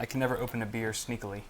I can never open a beer sneakily.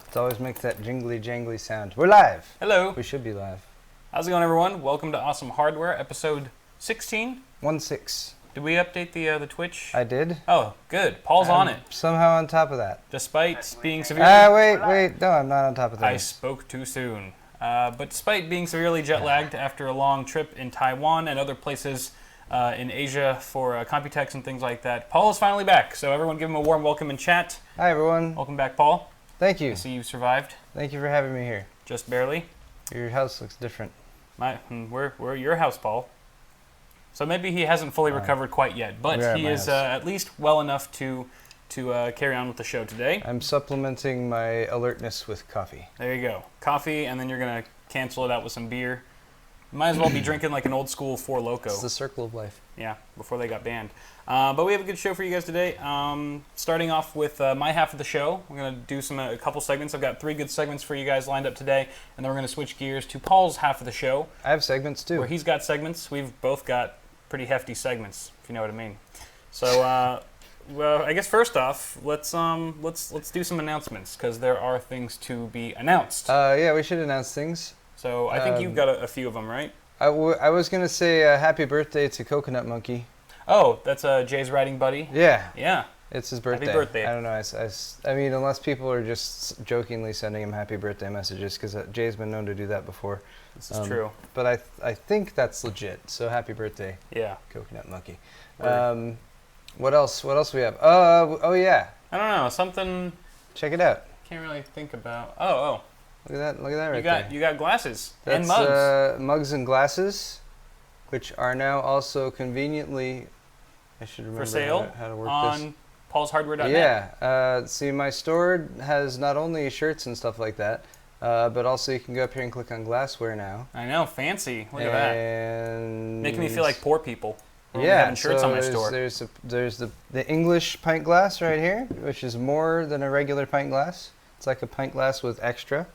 It always makes that jingly jangly sound. We're live. Hello. We should be live. How's it going, everyone? Welcome to Awesome Hardware, episode 16. 1-6. Did we update the Twitch? I did. Oh, good. Paul's on it. Somehow on top of that. Despite being severely... wait. No, I'm not on top of that. I spoke too soon. But despite being severely jet-lagged after a long trip in Taiwan and other places in Asia for Computex and things like that, Paul is finally back. So everyone give him a warm welcome in chat. Hi, everyone. Welcome back, Paul. Thank you. I see you survived. Thank you for having me here. Just barely. Your house looks different. We're at your house, Paul. So maybe he hasn't fully recovered quite yet, but he is at least well enough to carry on with the show today. I'm supplementing my alertness with coffee. There you go. Coffee, and then you're going to cancel it out with some beer. You might as well be drinking like an old school Four Loko. It's the circle of life. Yeah, before they got banned. But we have a good show for you guys today. Starting off with my half of the show, we're going to do a couple segments. I've got 3 good segments for you guys lined up today, and then we're going to switch gears to Paul's half of the show. I have segments too. Where he's got segments. We've both got pretty hefty segments, if you know what I mean. So, well, I guess first off, let's do some announcements because there are things to be announced. Yeah, we should announce things. So I think you've got a few of them, right? I was gonna say happy birthday to Coconut Monkey. Oh, that's Jay's writing buddy. Yeah. Yeah. It's his birthday. Happy birthday. I don't know. I mean, unless people are just jokingly sending him happy birthday messages, because Jay's been known to do that before. This is true. But I think that's legit. So happy birthday, yeah, Coconut Monkey. What else? What else we have? Oh yeah. I don't know. Something. Check it out. Can't really think about. Oh. Look at that! Look at that right there. You got glasses and mugs. Mugs and glasses, which are now also conveniently. I should remember for sale how to work on this. paulshardware.net. Yeah. See, my store has not only shirts and stuff like that, but also you can go up here and click on glassware now. I know, fancy. Look at that. And making me feel like poor people. Yeah, having shirts on my store. There's the English pint glass right here, which is more than a regular pint glass. It's like a pint glass with extra.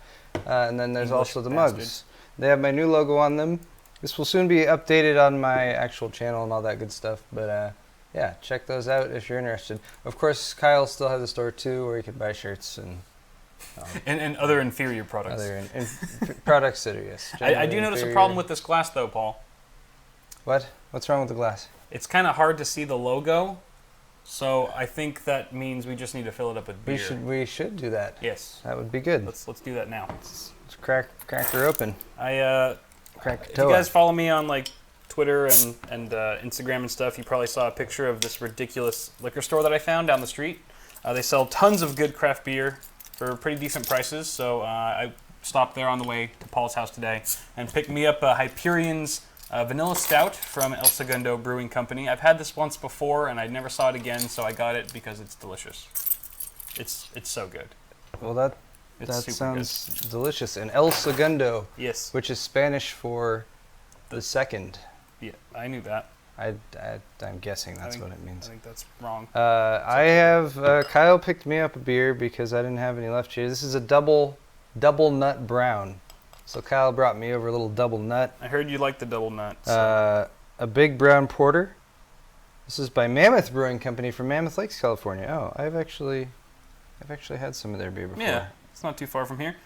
And then there's English also the bastard. mugs. They have my new logo on them. This will soon be updated on my actual channel and all that good stuff. But yeah, check those out if you're interested. Of course, Kyle still has a store too, where you can buy shirts and and other inferior products. Other products that are yes. I do notice a problem with this glass though, Paul. What? What's wrong with the glass? It's kind of hard to see the logo. So I think that means we just need to fill it up with beer. We should do that. Yes. That would be good. Let's do that now. Let's crack her open. If you guys follow me on like Twitter and Instagram and stuff, you probably saw a picture of this ridiculous liquor store that I found down the street. They sell tons of good craft beer for pretty decent prices. So I stopped there on the way to Paul's house today and picked me up a Hyperion's Vanilla Stout from El Segundo Brewing Company. I've had this once before, and I never saw it again, so I got it because it's delicious. It's so good. Well, that sounds delicious. And El Segundo, yes, which is Spanish for the second. Yeah, I knew that. I'm guessing that's what it means. I think that's wrong. Kyle picked me up a beer because I didn't have any left here. This is a double nut brown. So Kyle brought me over a little double nut. I heard you like the double nut. So. A big brown porter. This is by Mammoth Brewing Company from Mammoth Lakes, California. Oh, I've actually had some of their beer before. Yeah, it's not too far from here.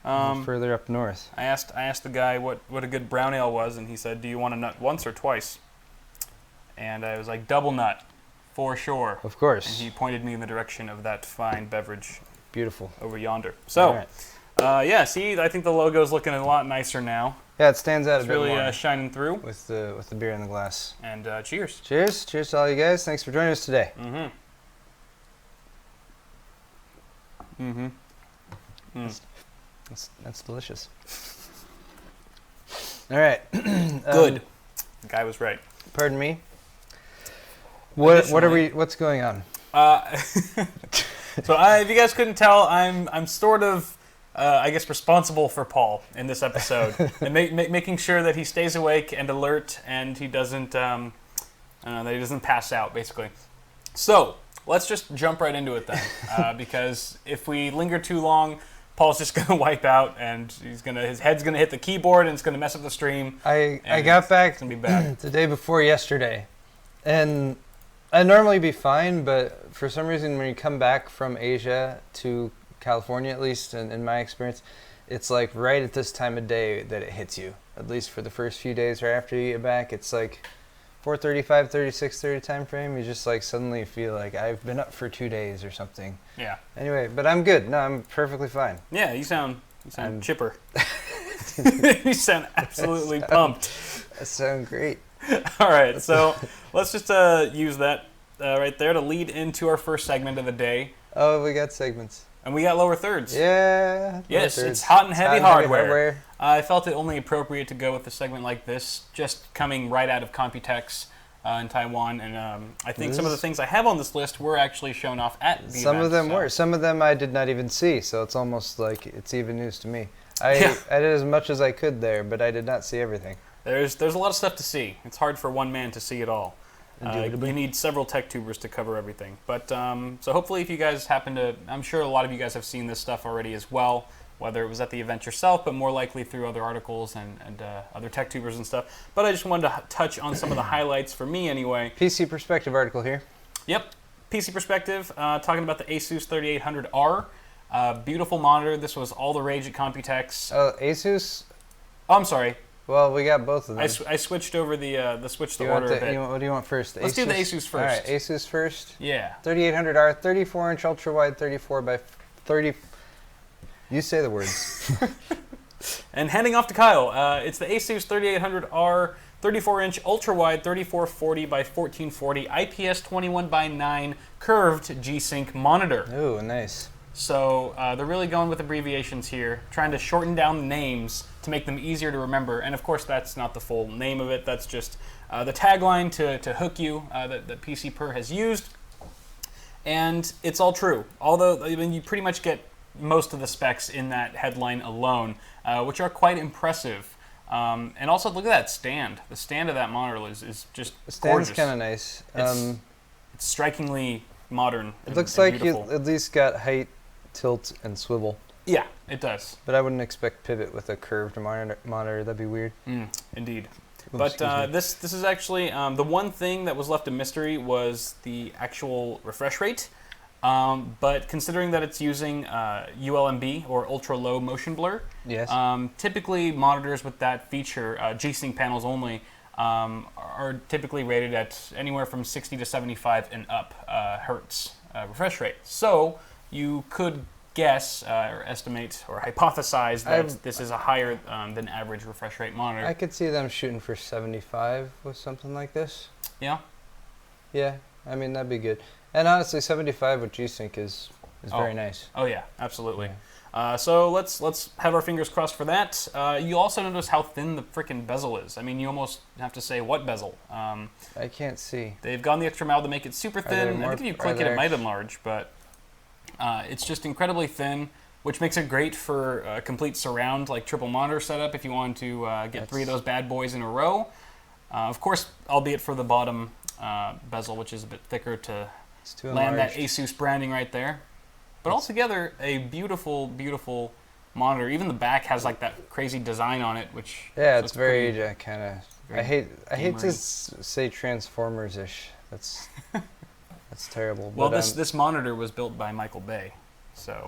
Further up north. I asked the guy what a good brown ale was, and he said, "Do you want a nut once or twice?" And I was like, "Double nut, for sure." Of course. And he pointed me in the direction of that fine beverage. Beautiful. Over yonder. So. Right. Yeah, see, I think the logo's looking a lot nicer now. Yeah, it stands out a bit more. It's really shining through. With the beer in the glass. And cheers. Cheers. Cheers to all you guys. Thanks for joining us today. That's delicious. All right. Good. The guy was right. Pardon me. What's going on? So if you guys couldn't tell, I'm sort of I guess responsible for Paul in this episode and making sure that he stays awake and alert and he doesn't that he doesn't pass out basically. So let's just jump right into it then because if we linger too long, Paul's just gonna wipe out and his head's gonna hit the keyboard and it's gonna mess up the stream. I got back it's gonna be bad. the day before yesterday, and I'd normally be fine, but for some reason when you come back from Asia to California, at least in my experience, it's like right at this time of day that it hits you. At least for the first few days right after you get back, it's like 4:35, 36:30 time frame. You just like suddenly feel like I've been up for 2 days or something. Yeah. Anyway, but I'm good. No, I'm perfectly fine. Yeah, you sound chipper. You sound absolutely pumped. That sounds great. All right, so let's just use that right there to lead into our first segment of the day. Oh, we got segments. And we got lower thirds. Yeah. Yes, it's hot and heavy hardware. I felt it only appropriate to go with a segment like this, just coming right out of Computex in Taiwan. And I think some of the things I have on this list were actually shown off at the Some event, of them were. Some of them I did not even see, so it's almost like it's even news to me. I did as much as I could there, but I did not see everything. There's a lot of stuff to see. It's hard for one man to see it all. You need several tech tubers to cover everything. But so hopefully if you guys happen to, I'm sure a lot of you guys have seen this stuff already as well, whether it was at the event yourself, but more likely through other articles and other tech tubers and stuff. But I just wanted to touch on some of the highlights for me anyway. PC Perspective article here. Yep, PC Perspective, talking about the Asus 3800R. Beautiful monitor. This was all the rage at Computex. Asus? Oh, I'm sorry. Well, we got both of them. I switched over the switch to order a bit. What do you want first? Let's do the Asus first. All right, Asus first. Yeah. 3800R, 34-inch ultra-wide, 34 by 30. You say the words. And handing off to Kyle, it's the Asus 3800R, 34-inch ultra-wide, 3440 by 1440 IPS 21 by 9 curved G-Sync monitor. Ooh, nice. So they're really going with abbreviations here, trying to shorten down the names to make them easier to remember. And of course, that's not the full name of it. That's just the tagline to hook you that PC Per has used. And it's all true. Although I mean, you pretty much get most of the specs in that headline alone, which are quite impressive. And also, look at that stand. The stand of that monitor is just the stand's gorgeous. kind of nice. It's strikingly modern. It looks like you at least got height, tilt, and swivel. Yeah, it does. But I wouldn't expect pivot with a curved monitor. That'd be weird. Indeed. Ooh, but this is actually the one thing that was left a mystery was the actual refresh rate. But considering that it's using ULMB or ultra low motion blur, yes. Typically monitors with that feature, G-Sync panels only, are typically rated at anywhere from 60 to 75 and up hertz refresh rate. So you could guess or estimate or hypothesize that this is a higher than average refresh rate monitor. I could see them shooting for 75 with something like this. Yeah? Yeah, I mean, that'd be good. And honestly, 75 with G-Sync is very nice. Oh yeah, absolutely. Yeah. So let's have our fingers crossed for that. You also notice how thin the frickin' bezel is. I mean, you almost have to say, what bezel? I can't see. They've gone the extra mile to make it super thin. I think if you click it, it might enlarge, but it's just incredibly thin, which makes it great for a complete surround, like triple monitor setup if you want to get 3 of those bad boys in a row. Of course, albeit for the bottom bezel, which is a bit thicker to land that Asus branding right there. But altogether, a beautiful, beautiful monitor. Even the back has like that crazy design on it, which it's very kind of. I hate to say Transformers-ish. That's terrible. Well, but, this monitor was built by Michael Bay, so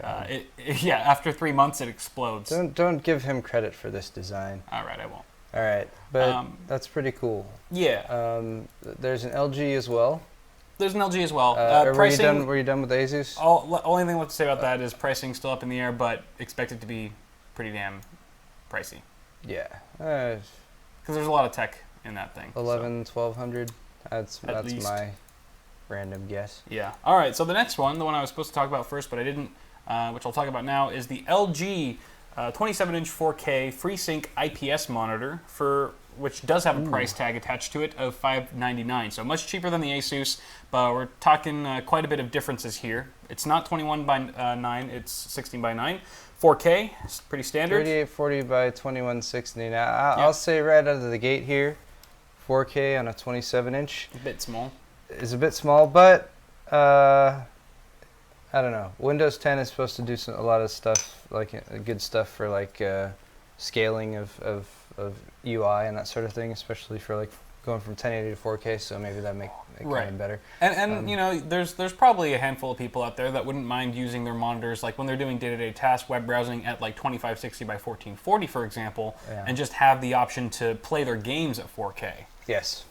after 3 months it explodes. Don't give him credit for this design. All right, I won't. All right, but that's pretty cool. Yeah. There's an LG as well. There's an LG as well. Pricing, were you done with Asus? Only thing left to say about that is pricing still up in the air, but expected to be pretty damn pricey. Yeah. Because there's a lot of tech in that thing. 1200. That's least. My random guess. Yeah. All right. So the next one, the one I was supposed to talk about first, but I didn't, which I'll talk about now, is the LG 27-inch 4K FreeSync IPS monitor which does have a price tag attached to it of $599. So much cheaper than the Asus, but we're talking quite a bit of differences here. It's not 21 by 9, it's 16 by 9. 4K, it's pretty standard. 3840 by 2160. Now, I'll say right out of the gate here, 4K on a 27-inch. A bit small. Is a bit small, but I don't know. Windows 10 is supposed to do a lot of stuff, like good stuff for like scaling of UI and that sort of thing, especially for like going from 1080 to 4K, so maybe that make it kind of better. And you know, there's probably a handful of people out there that wouldn't mind using their monitors, like when they're doing day-to-day tasks, web browsing at like 2560 by 1440, for example, and just have the option to play their games at 4K. Yes.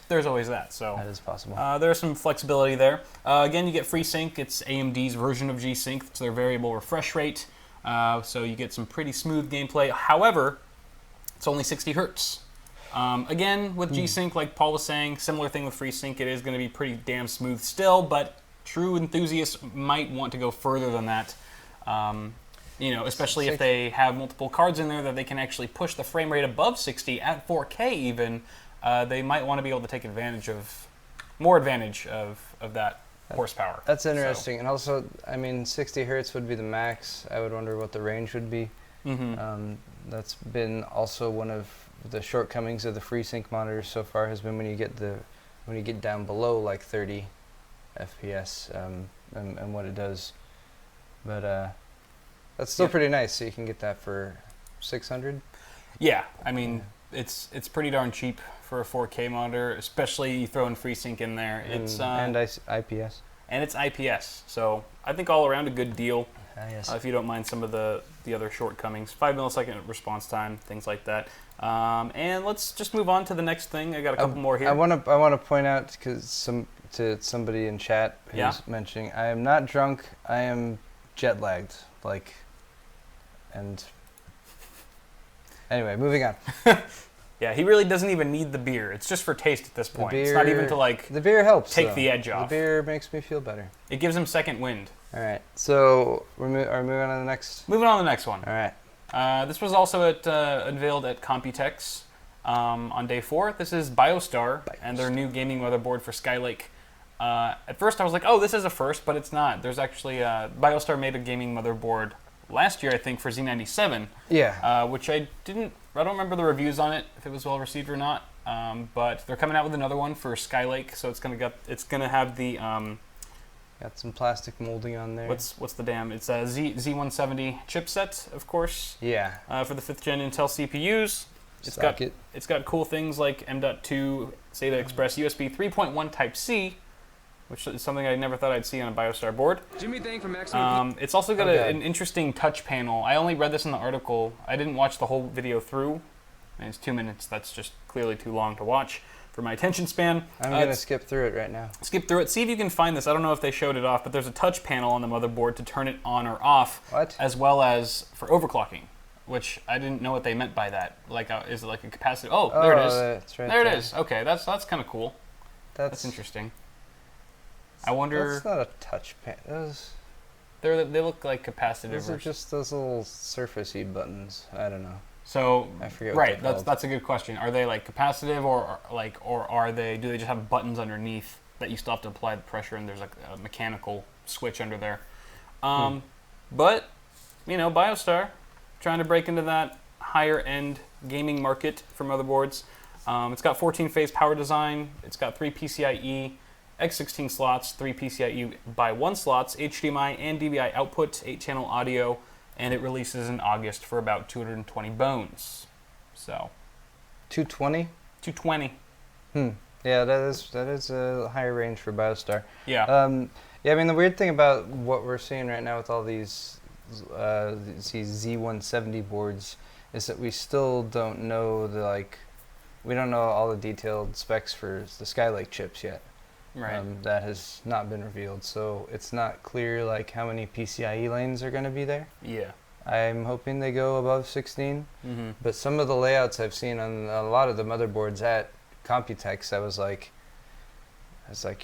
There's always that. So that is possible. There's some flexibility there. Again, you get FreeSync. It's AMD's version of G-Sync. It's their variable refresh rate. So you get some pretty smooth gameplay. However, it's only 60 hertz. Again, with G-Sync, like Paul was saying, similar thing with FreeSync, it is going to be pretty damn smooth still, but true enthusiasts might want to go further than that. You know, especially if they have multiple cards in there that they can actually push the frame rate above 60 at 4K even. They might want to be able to take more advantage of that horsepower. That's interesting. So. And also, I mean, 60 hertz would be the max. I would wonder what the range would be. That's been also one of the shortcomings of the FreeSync monitors so far, has been when you get down below like 30 FPS and what it does. But that's still pretty nice. So you can get that for 600. Yeah, I mean, it's pretty darn cheap for a 4K monitor, especially you throw in FreeSync in there. It's and IPS. And it's IPS, so I think all around a good deal. Yes. If you don't mind some of the other shortcomings, 5 millisecond response time, things like that. And let's just move on to the next thing. I got a couple more here. I want to point out to somebody in chat who's mentioning, I am not drunk. I am jet lagged. Anyway, moving on. Yeah, he really doesn't even need the beer. It's just for taste at this point. It's not even to the beer helps. Take the edge off. The beer makes me feel better. It gives him second wind. All right, so are we moving on to the next? Moving on to the next one. All right. This was also unveiled at Computex on day 4. This is BIOSTAR and their new gaming motherboard for Skylake. At first I was like, oh, this is a first, but it's not. There's actually BIOSTAR made a gaming motherboard last year, I think, for Z97. Yeah. Which I don't remember the reviews on it, if it was well received or not. But they're coming out with another one for Skylake, so it's gonna have the got some plastic molding on there. What's the damn? It's a Z170 chipset, of course. Yeah. For the 5th gen Intel CPUs. It's got cool things like M.2 SATA Express USB 3.1 Type C, which is something I never thought I'd see on a BIOSTAR board. Jimmy Thang from Maximum. It's also got an interesting touch panel. I only read this in the article. I didn't watch the whole video through. And it's 2 minutes. That's just clearly too long to watch for my attention span. I'm going to skip through it right now. Skip through it. See if you can find this. I don't know if they showed it off, but there's a touch panel on the motherboard to turn it on or off. What? As well as for overclocking, which I didn't know what they meant by that. Like, is it like a capacitor? Oh, there it is. That's right there it is. Okay, that's kind of cool. That's interesting. I wonder. That's not a touch panel. They look like capacitive. Those are just those little surfacey buttons. I don't know. So I forget. What they're called. That's a good question. Are they like capacitive, or are they? Do they just have buttons underneath that you still have to apply the pressure, and there's like a mechanical switch under there? But you know, BIOSTAR trying to break into that higher end gaming market for motherboards. It's got 14-phase power design. It's got 3 PCIe X16 slots, 3 PCIe by 1 slots, HDMI and DVI output, 8-channel audio, and it releases in August for about 220 bones. So 220? 220. Yeah, that is a higher range for BIOSTAR. Yeah. Yeah, I mean, the weird thing about what we're seeing right now with all these Z170 boards is that we still don't know we don't know all the detailed specs for the Skylake chips yet. Right. That has not been revealed, so it's not clear like how many PCIe lanes are going to be there. Yeah. I'm hoping they go above 16, but some of the layouts I've seen on a lot of the motherboards at Computex, I was like,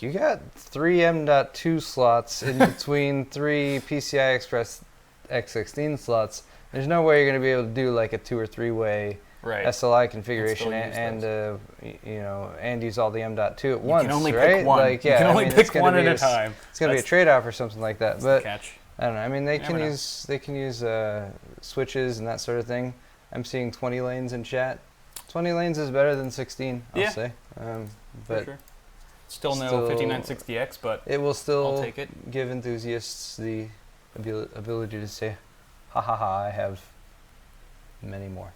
you got 3 M.2 slots in between 3 PCI Express X16 slots. There's no way you're going to be able to do like a 2 or 3 way SLI configuration and use all the M.2 at once. You can only pick one. You can only pick one at a time. It's going to be a trade-off or something like that. But catch. I don't know. I mean, they can use switches and that sort of thing. I'm seeing 20 lanes in chat. 20 lanes is better than 16, I'll say. But sure. Still no 5960X, but it will still I'll take it. Give enthusiasts the ability to say, ha ha ha, I have many more.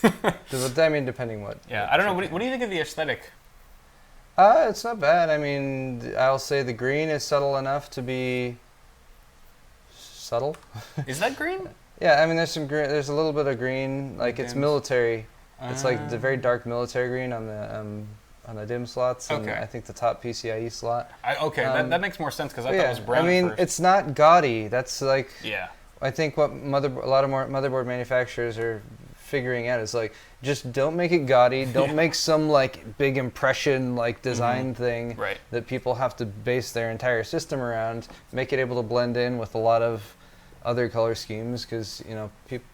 I mean, depending what. Yeah, I don't know. What do you think of the aesthetic? It's not bad. I mean, I'll say the green is subtle enough to be subtle. Is that green? Yeah, I mean, there's some green. There's a little bit of green. Like it's military. It's like the very dark military green on the DIMM slots. And I think the top PCIe slot. That makes more sense because I thought it was brown. I mean, first. It's not gaudy. That's like. Yeah. I think what a lot of more motherboard manufacturers are figuring out is like, just don't make it gaudy. Don't make some like big impression like design thing that people have to base their entire system around. Make it able to blend in with a lot of other color schemes because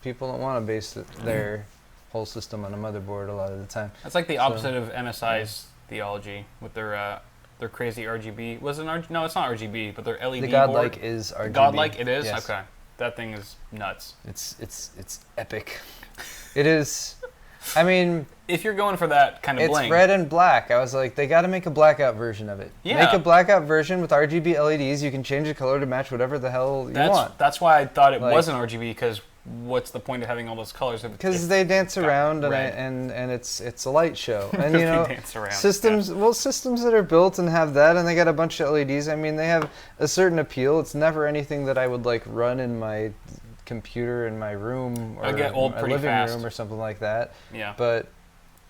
people don't want to base their whole system on a motherboard a lot of the time. That's like the opposite of MSI's theology with their crazy RGB. Was it No, it's not RGB, but their LED. The Godlike is RGB. Godlike, it is. Yes. Okay, that thing is nuts. It's epic. It is. I mean, if you're going for that kind of bling, it's red and black. I was like, they got to make a blackout version of it. Yeah. Make a blackout version with RGB LEDs. You can change the color to match whatever the hell you want. That's why I thought it wasn't RGB, because what's the point of having all those colors? Because they dance around and it's a light show. And they dance around. Systems that are built and have that, and they got a bunch of LEDs. I mean, they have a certain appeal. It's never anything that I would like run in my computer in my room or get old a pretty living fast. room or something like that. Yeah. But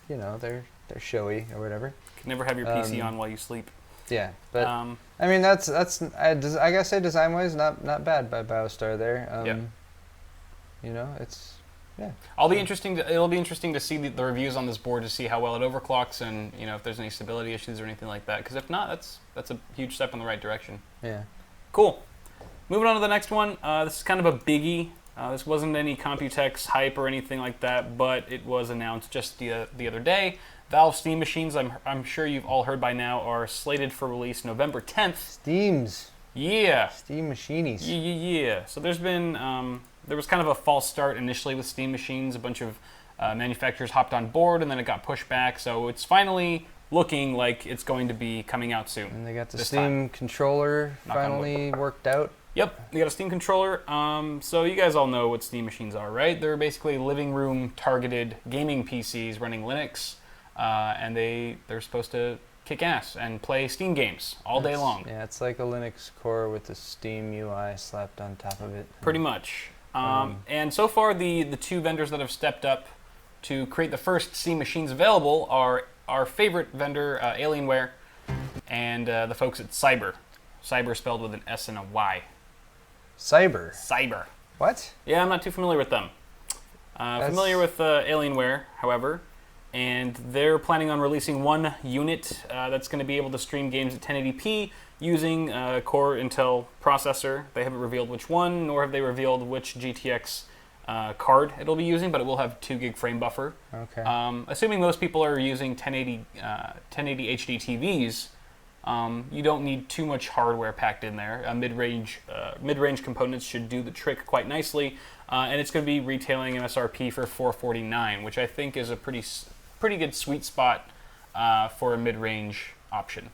they're showy or whatever. You can never have your PC on while you sleep. Yeah, but I mean that's I gotta say design wise not bad by BIOSTAR there. It's It'll be interesting to see the reviews on this board to see how well it overclocks and if there's any stability issues or anything like that. Because if not, that's a huge step in the right direction. Yeah. Cool. Moving on to the next one. This is kind of a biggie. This wasn't any Computex hype or anything like that, but it was announced just the other day. Valve Steam machines, I'm sure you've all heard by now, are slated for release November 10th. Steams. Yeah. Steam machinies. Yeah. So there's been there was kind of a false start initially with Steam machines. A bunch of manufacturers hopped on board, and then it got pushed back. So it's finally looking like it's going to be coming out soon. And they got the Steam controller finally worked out. Yep, they got a Steam controller. So you guys all know what Steam machines are, right? They're basically living room targeted gaming PCs running Linux, and they're supposed to kick ass and play Steam games all day long. Yeah, it's like a Linux core with the Steam UI slapped on top of it. Pretty much. And so far, the two vendors that have stepped up to create the first Steam machines available are our favorite vendor, Alienware, and the folks at Cyber. Cyber spelled with an S and a Y. Cyber. What? Yeah, I'm not too familiar with them. Familiar with Alienware, however, and they're planning on releasing one unit that's going to be able to stream games at 1080p using a Core Intel processor. They haven't revealed which one, nor have they revealed which GTX card it'll be using, but it will have 2 gig frame buffer. Okay. Assuming most people are using 1080 HD TVs, you don't need too much hardware packed in there. Mid-range components should do the trick quite nicely, and it's going to be retailing MSRP for $449, which I think is a pretty good sweet spot for a mid-range option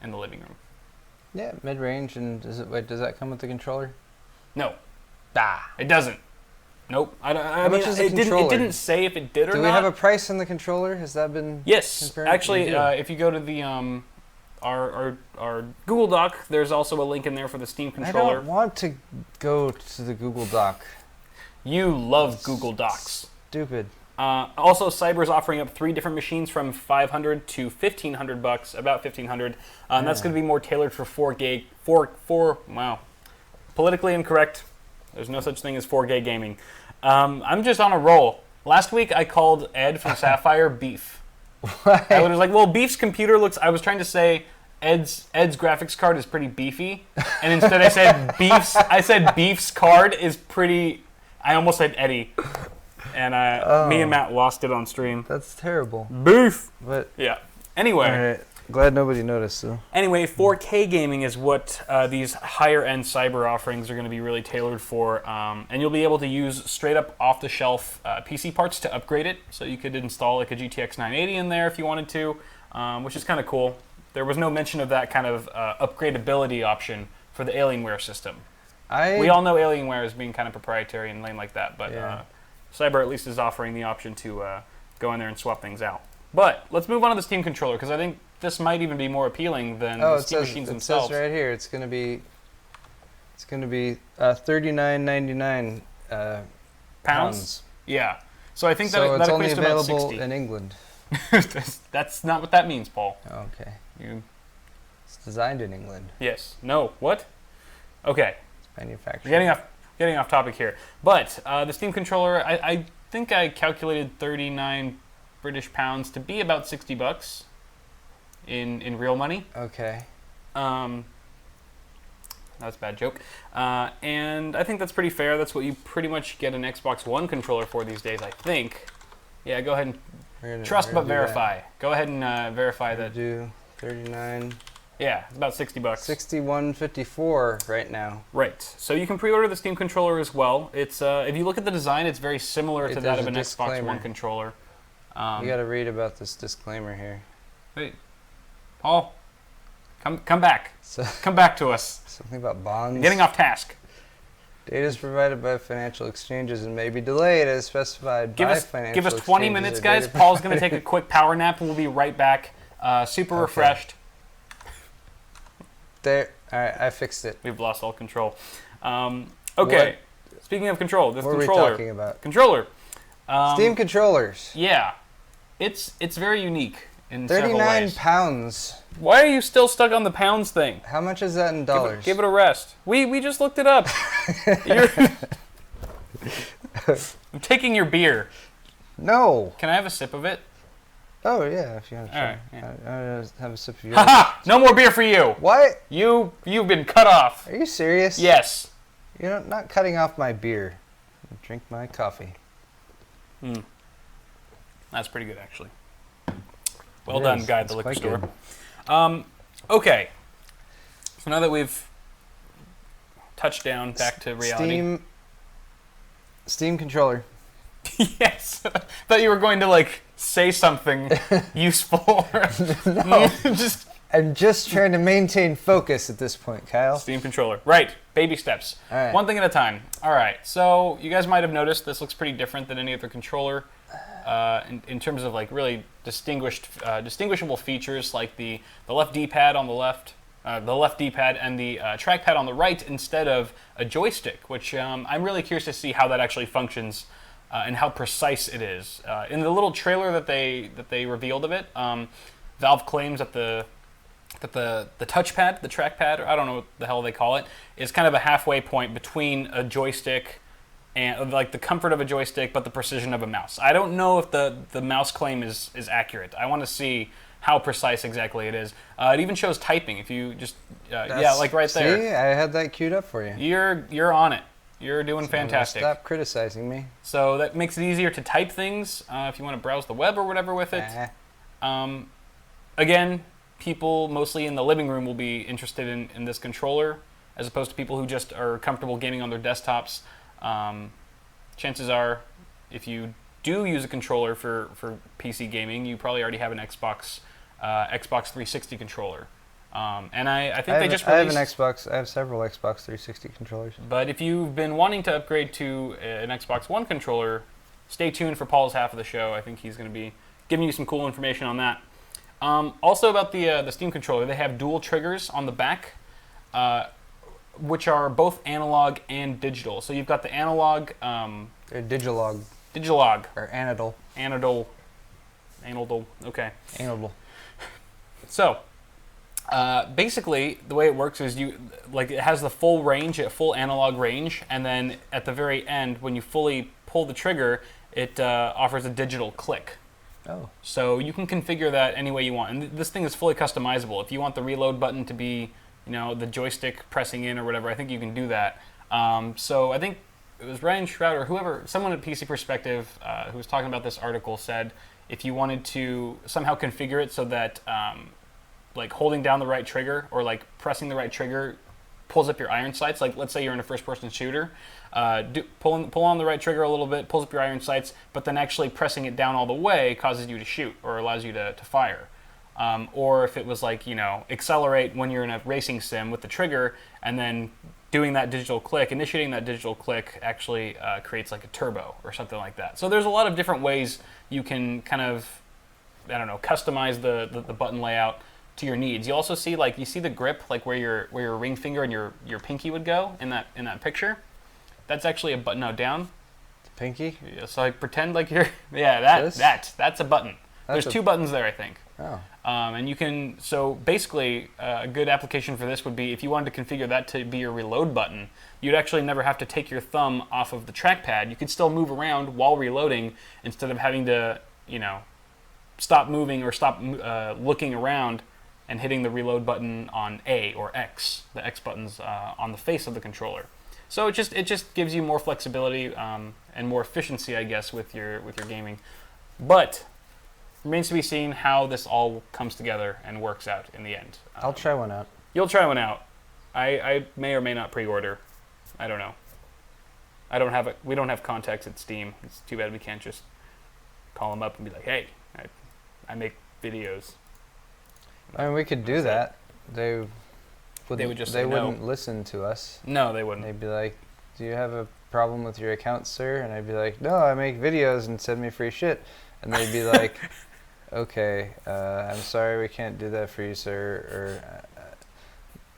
in the living room. Yeah, mid-range, and does that come with the controller? No, it doesn't. Nope. How much is the controller? It didn't say if it did or not. Do we have a price on the controller? Has that been confirmed? Actually, if you go to the our Google Doc, there's also a link in there for the Steam controller. I don't want to go to the Google Doc. You love Google Docs. Stupid. Also, Cyber is offering up 3 different machines from $500 to $1,500, about $1,500. That's going to be more tailored for 4K. Wow. Politically incorrect. There's no such thing as 4K gaming. I'm just on a roll. Last week, I called Ed from Sapphire Beef. Why? I was like, well, Beef's computer looks... I was trying to say Ed's graphics card is pretty beefy, and instead I said Beef's card is pretty... I almost said Eddie. And me and Matt lost it on stream. That's terrible. Beef! But yeah. Anyway. All right. Glad nobody noticed, though. Anyway, 4K gaming is what these higher-end Cyber offerings are going to be really tailored for. And you'll be able to use straight-up off-the-shelf PC parts to upgrade it. So you could install like a GTX 980 in there if you wanted to, which is kind of cool. There was no mention of that kind of upgradability option for the Alienware system. We all know Alienware as being kind of proprietary and lame like that, but Cyber at least is offering the option to go in there and swap things out. But let's move on to the Steam controller, because I think this might even be more appealing than the Steam machines themselves. It says right here it's going to be $39.99 pounds. Yeah. So I think that it's equates only to about available 60. in England. That's not what that means, Paul. Okay. It's designed in England. Yes. No. What? Okay. It's manufactured. Getting off topic here. But the Steam controller, I think I calculated 39 British pounds to be about $60 in real money. Okay. That's a bad joke. And I think that's pretty fair. That's what you pretty much get an Xbox One controller for these days, I think. Yeah, go ahead and trust but verify. Go ahead and verify that. Do 39. Yeah, it's about $60. $61.54 right now. Right. So you can pre-order the Steam controller as well. It's if you look at the design, it's very similar to that of an Xbox One controller. You got to read about this disclaimer here. Wait, Paul, come back. So, come back to us. Something about bonds. Getting off task. Data is provided by financial exchanges and may be delayed as specified by financial exchanges. Give us 20 minutes, guys. Paul's going to take a quick power nap, and we'll be right back. Super refreshed. There. All right, I fixed it. We've lost all control. Okay. Speaking of control, this controller. What are we talking about? Controller. Steam controllers. Yeah. It's very unique in several ways. 39 pounds. Why are you still stuck on the pounds thing? How much is that in dollars? Give it a rest. We just looked it up. I'm taking your beer. No. Can I have a sip of it? Oh, yeah, if you want to try. All right, yeah. Have a sip of yours. Ha! No more beer for you. What? You've been cut off. Are you serious? Yes. You're not cutting off my beer. Drink my coffee. That's pretty good, actually. Well done, guy at the liquor store. Good. Okay. So now that we've touched down back to reality. Steam controller. Yes. Thought you were going to say something useful. No. I'm just trying to maintain focus at this point, Kyle. Steam controller. Right. Baby steps. All right. One thing at a time. All right. So you guys might have noticed this looks pretty different than any other controller in terms of really distinguishable features like the left D-pad on the left, D-pad and the trackpad on the right instead of a joystick, which I'm really curious to see how that actually functions and how precise it is. In the little trailer that they revealed of it, Valve claims that the touchpad, the trackpad, or I don't know what the hell they call it, is kind of a halfway point between a joystick and the comfort of a joystick, but the precision of a mouse. I don't know if the mouse claim is accurate. I want to see how precise exactly it is. It even shows typing. If you just right there. See, I had that queued up for you. You're on it. You're doing fantastic. Stop criticizing me. So that makes it easier to type things if you want to browse the web or whatever with it. Again, people mostly in the living room will be interested in this controller, as opposed to people who just are comfortable gaming on their desktops. Chances are, if you do use a controller for PC gaming, you probably already have an Xbox 360 controller. And I think they just released... I have an Xbox. I have several Xbox 360 controllers. But if you've been wanting to upgrade to an Xbox One controller, stay tuned for Paul's half of the show. I think he's going to be giving you some cool information on that. Also about the Steam controller, they have dual triggers on the back, which are both analog and digital. So you've got the analog... Digilog. Digilog. Or anodal. Anodal. Okay. Anodal. So... basically, the way it works is it has the full range, full analog range, and then at the very end, when you fully pull the trigger, it offers a digital click. Oh. So you can configure that any way you want, and this thing is fully customizable. If you want the reload button to be, the joystick pressing in or whatever, I think you can do that. So I think it was Ryan Shroud or someone at PC Perspective who was talking about this article said if you wanted to somehow configure it so that holding down the right trigger or pressing the right trigger pulls up your iron sights. Let's say you're in a first-person shooter, pull on the right trigger a little bit, pulls up your iron sights, but then actually pressing it down all the way causes you to shoot or allows you to fire. Or if it was accelerate when you're in a racing sim with the trigger and then doing that digital click, initiating that digital click actually creates like a turbo or something like that. So there's a lot of different ways you can kind of, I don't know, customize the button layout to your needs. You also see like, you see the grip, like where your ring finger and your pinky would go in that picture. That's actually a button. No, down. Pinky? Yeah, so like pretend like you're, yeah, that's a button. There's two buttons there, I think. Oh. And you can, so basically a good application for this would be if you wanted to configure that to be your reload button, you'd actually never have to take your thumb off of the trackpad. You could still move around while reloading instead of having to, you know, stop moving or stop looking around and hitting the reload button on A or X, the X buttons on the face of the controller. So it just gives you more flexibility and more efficiency, I guess, with your gaming. But remains to be seen how this all comes together and works out in the end. I'll try one out. You'll try one out. I may or may not pre-order. I don't know. We don't have contacts at Steam. It's too bad we can't just call them up and be like, hey, I make videos. I mean, we could do that. They would just say no. Wouldn't listen to us. No, they wouldn't. They'd be like, do you have a problem with your account, sir? And I'd be like, no, I make videos and send me free shit. And they'd be like, okay, I'm sorry, we can't do that for you, sir. Or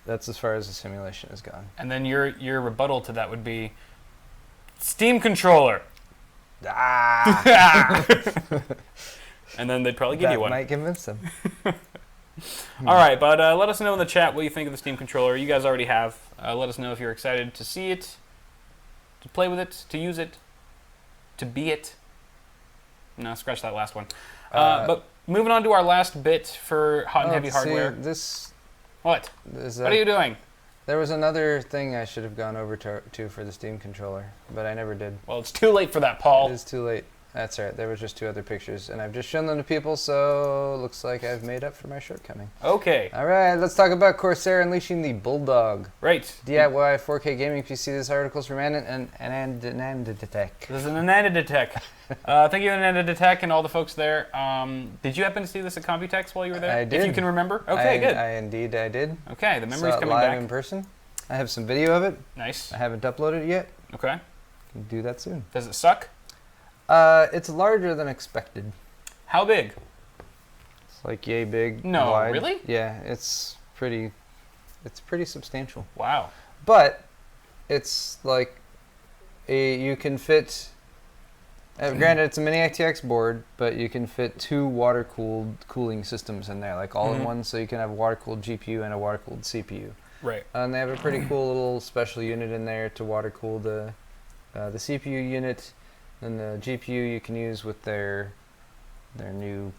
that's as far as the simulation has gone. And then your rebuttal to that would be, Steam controller. Ah. And then they'd probably give you one. That might convince them. All right, but let us know in the chat what you think of the Steam controller. You guys already have. Let us know if you're excited to see it, to play with it, to use it, to be it. No, scratch that last one. But moving on to our last bit for hot and heavy hardware. What? What are you doing? There was another thing I should have gone over to for the Steam controller, but I never did. Well, it's too late for that, Paul. It is too late. That's right. There was just two other pictures, and I've just shown them to people, so looks like I've made up for my shortcoming. Okay. All right, let's talk about Corsair unleashing the Bulldog. Right. DIY 4K gaming PC. This article's from Ananditech. This is an Ananditech. Thank you, Ananditech, and all the folks there. Did you happen to see this at Computex while you were there? I did. If you can remember. Okay, good. Indeed I did. Okay, the memory's coming live back. in person. I have some video of it. Nice. I haven't uploaded it yet. Okay. Can do that soon. Does it suck? It's larger than expected. How big? It's like yay big. No, wide. Really? Yeah, it's pretty substantial. Wow. But it's like you can fit. Granted, it's a mini ITX board, but you can fit two water-cooled cooling systems in there, like all in one. So you can have a water-cooled GPU and a water-cooled CPU. Right. And they have a pretty cool little special unit in there to water-cool the CPU unit. And the GPU you can use with their new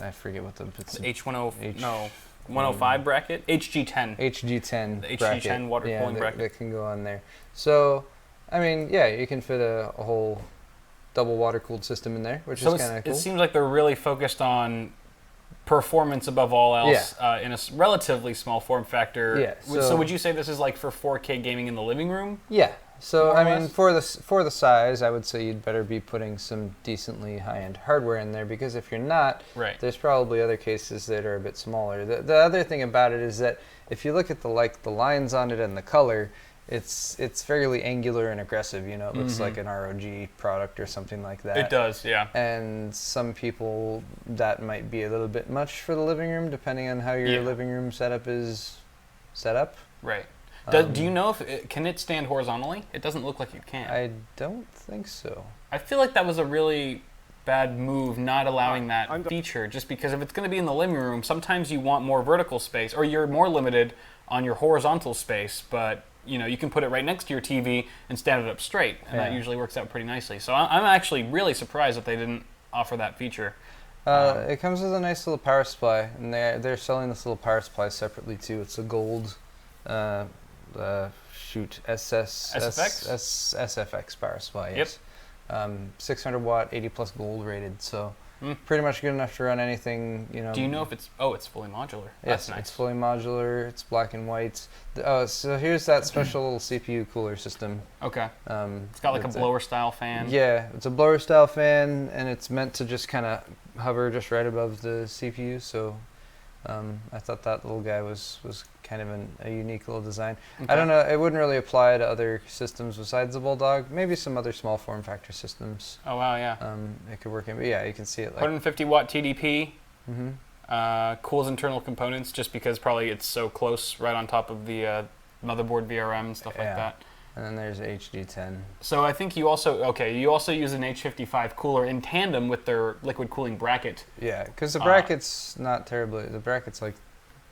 I forget what it's H10 no 105 bracket, HG10. HG10 the bracket. HG10 water cooling bracket that can go on there. So, I mean, yeah, you can fit a whole double water cooled system in there, which is kind of cool. It seems like they're really focused on performance above all else in a relatively small form factor. Yeah. So would you say this is like for 4K gaming in the living room? Yeah. So I mean, for the size, I would say you'd better be putting some decently high-end hardware in there, because if you're not, there's probably other cases that are a bit smaller. The other thing about it is that if you look at the lines on it and the color, it's fairly angular and aggressive. You know, it looks like an ROG product or something like that. It does, yeah. And some people, that might be a little bit much for the living room, depending on how your living room setup is set up. Right. Do you know if can it stand horizontally? It doesn't look like it can. I don't think so. I feel like that was a really bad move, not allowing that feature, just because if it's going to be in the living room, sometimes you want more vertical space, or you're more limited on your horizontal space, but you know, you can put it right next to your TV and stand it up straight, and that usually works out pretty nicely. So I'm actually really surprised that they didn't offer that feature. It comes with a nice little power supply, and they're selling this little power supply separately too. It's a gold SFX power supply. Yes. 600 watt, 80 plus gold rated. So pretty much good enough to run anything. You know. Do you know if it's it's fully modular? Yes, that's nice. It's fully modular. It's black and white. So here's that special little CPU cooler system. Okay. It's got like a blower style fan. Yeah, it's a blower style fan, and it's meant to just kind of hover just right above the CPU. So I thought that little guy was kind kind of a unique little design. Okay. I don't know. It wouldn't really apply to other systems besides the Bulldog. Maybe some other small form factor systems. Oh wow, yeah. It could work in, but yeah, you can see it. Like 150 watt TDP. Cools internal components, just because probably it's so close, right on top of the motherboard VRM and stuff like that. And then there's HD10. So I think you also use an H55 cooler in tandem with their liquid cooling bracket. Yeah, because the bracket's not terribly. The bracket's like,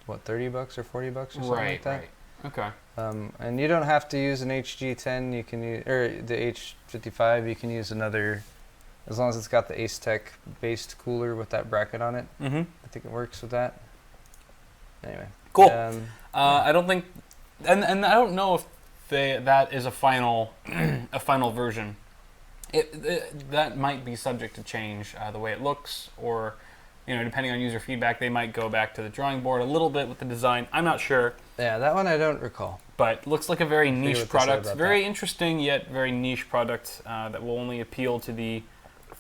what, $30 or $40 or something like that. Right. Okay. And you don't have to use an HG10. You can use, or the H55. You can use another, as long as it's got the Acetec based cooler with that bracket on it. I think it works with that. Anyway. Cool. I don't think, and I don't know if that is a final version. That might be subject to change, the way it looks, or depending on user feedback, they might go back to the drawing board a little bit with the design. I'm not sure. Yeah, that one I don't recall. But looks like a very niche product, very interesting yet very niche product that will only appeal to the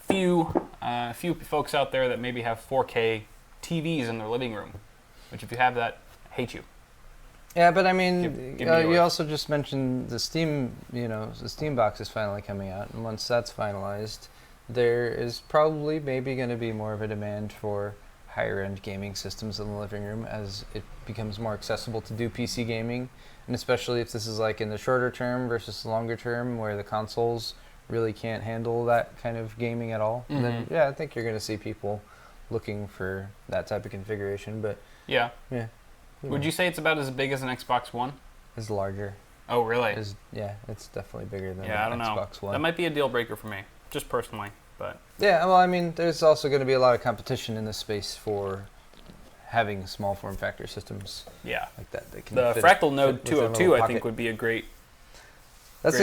few folks out there that maybe have 4K TVs in their living room. Which, if you have that, I hate you. Yeah, but I mean, give me you also just mentioned the Steam, the Steam box is finally coming out, and once that's finalized, there is probably maybe going to be more of a demand for higher-end gaming systems in the living room as it becomes more accessible to do PC gaming, and especially if this is like in the shorter term versus the longer term where the consoles really can't handle that kind of gaming at all. Then yeah, I think you're going to see people looking for that type of configuration, but yeah. Would you say it's about as big as an Xbox One? It's larger. Oh, really? Yeah, it's definitely bigger than I don't Xbox One. That might be a deal breaker for me, just personally. But yeah, well, I mean, there's also going to be a lot of competition in this space for having small form factor systems. Yeah, like that. They can the Fractal Node 202, I think, would be a great. That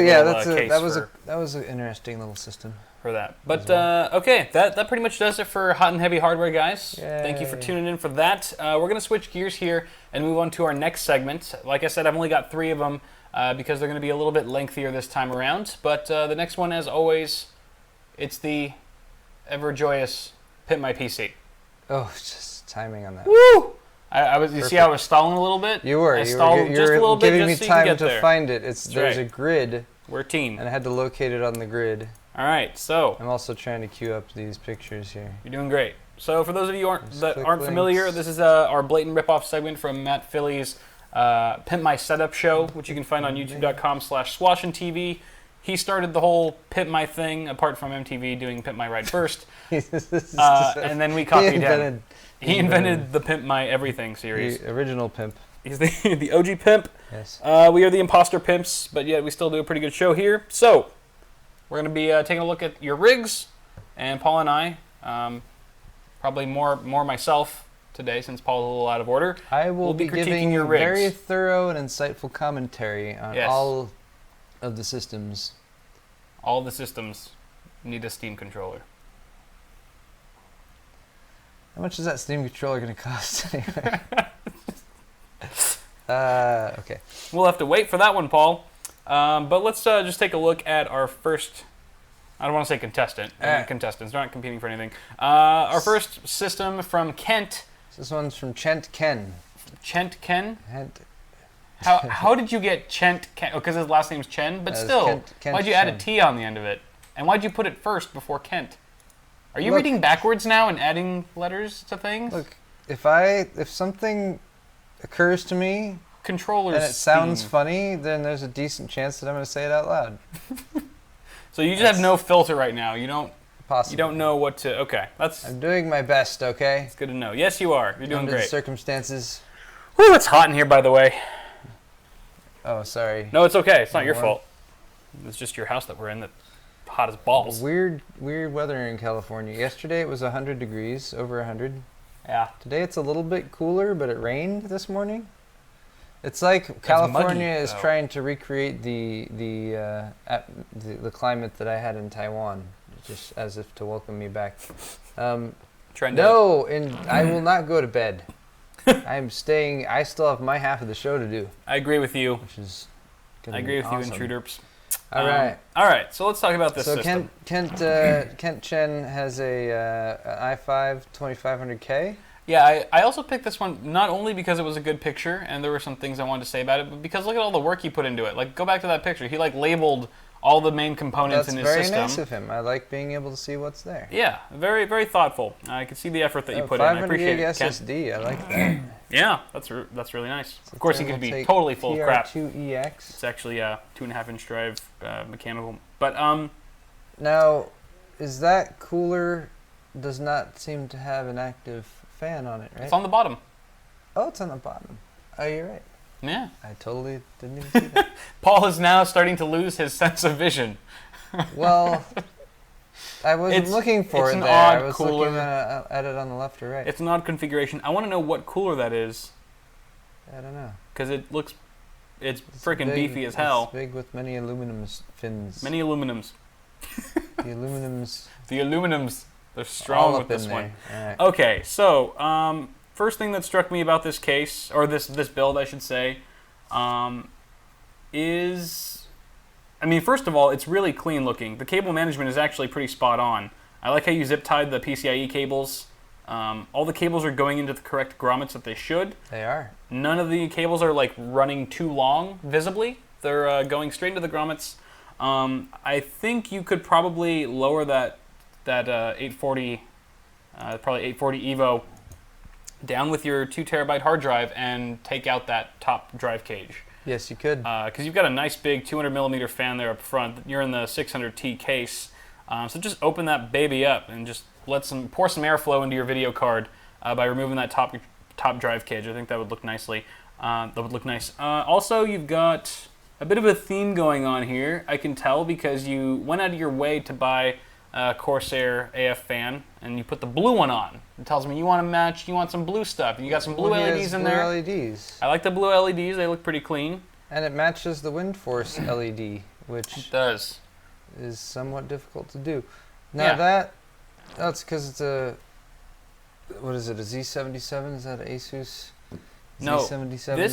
was an interesting little system for that. But okay, that pretty much does it for Hot and Heavy Hardware, guys. Yay. Thank you for tuning in for that. We're gonna switch gears here and move on to our next segment. Like I said, I've only got 3 of them because they're gonna be a little bit lengthier this time around. But the next one, as always, it's the ever joyous Pimp My PC. Oh, just timing on that. Woo! You see how I was stalling a little bit? You were. I stalled just a little bit giving me so time to find it. There's right. a grid. We're a team. And I had to locate it on the grid. All right, so I'm also trying to queue up these pictures here. You're doing great. So for those of you that aren't familiar, this is our blatant ripoff segment from Matt Philly's Pimp My Setup show, which you can find on youtube.com/SwashinTV. He started the whole Pimp My thing, apart from MTV doing Pimp My Ride first. And then we copied him. He invented the Pimp My Everything series. The original pimp. He's the OG pimp. Yes. We are the imposter pimps, but yet we still do a pretty good show here. So we're going to be taking a look at your rigs, and Paul and I, probably more myself today since Paul's a little out of order. I will be giving your rigs. Very thorough and insightful commentary on all of the systems. All the systems need a Steam controller. How much is that Steam controller going to cost anyway? Okay. We'll have to wait for that one, Paul. But let's just take a look at our first. I don't want to say contestant. Contestants. They're not competing for anything. Our first system from Kent. This one's from Chent Ken. Chent Ken? How did you get Chent Ken? Oh, because his last name's Chen, but still, why'd you add a T on the end of it? And why'd you put it first before Kent? Are you reading backwards now and adding letters to things? Look, if something occurs to me controllers and it sounds funny, then there's a decent chance that I'm going to say it out loud. So you just have no filter right now. You don't. Possibly. You don't know what to. Okay, I'm doing my best. Okay. It's good to know. Yes, you are. You're doing Under great. The circumstances. Woo! It's hot in here, by the way. Oh, sorry. No, it's okay. It's not your fault. It's just your house that we're in that's hot as balls. Weird weather in California. Yesterday it was 100 degrees, over 100. Yeah. Today it's a little bit cooler, but it rained this morning. It's like California is trying to recreate the climate that I had in Taiwan, just as if to welcome me back. No, and I will not go to bed. I'm staying. I still have my half of the show to do. I agree with you. Which is I agree with you, Intruderps. All right. All right. So let's talk about this system. So Kent Chen has a i5 2500K. Yeah, I also picked this one not only because it was a good picture and there were some things I wanted to say about it, but because look at all the work he put into it. Like, go back to that picture. He, like, labeled all the main components in his system. That's very nice of him. I like being able to see what's there. Yeah, very, very thoughtful. I can see the effort that you put in. I appreciate it. 500 gig SSD, I like that. Yeah, that's really nice. Of course, he could be totally full of crap. TR2EX. It's actually a 2.5-inch drive, mechanical. But now, is that cooler? Does not seem to have an active fan on it, right? It's on the bottom. Oh, it's on the bottom. Oh, you're right. Yeah. I totally didn't even see that. Paul is now starting to lose his sense of vision. Well, I wasn't looking for it there. I was looking at it on the left or right. It's an odd configuration. I want to know what cooler that is. I don't know. Because it's freaking beefy as hell. It's big with many aluminum fins. Many aluminums. The aluminums. The aluminums. They're strong with this one. Right. Okay, so first thing that struck me about this case, or this build, I should say, is, I mean, first of all, it's really clean looking. The cable management is actually pretty spot on. I like how you zip tied the PCIe cables. All the cables are going into the correct grommets that they should. They are. None of the cables are like running too long visibly. They're going straight into the grommets. I think you could probably lower that 840, probably 840 Evo, down with your 2 terabyte hard drive and take out that top drive cage. Yes, you could. Because you've got a nice big 200 millimeter fan there up front. You're in the 600T case, so just open that baby up and just pour some airflow into your video card by removing that top drive cage. I think that would look nicely. That would look nice. Also, you've got a bit of a theme going on here. I can tell because you went out of your way to buy Corsair AF fan, and you put the blue one on. It tells me you want to match, you want some blue stuff, and you got some blue LEDs in there. LEDs. I like the blue LEDs, they look pretty clean. And it matches the WindForce LED, which it does. Is somewhat difficult to do. Now that's because it's a, what is it, a Z77? Is that an Asus Z77? No,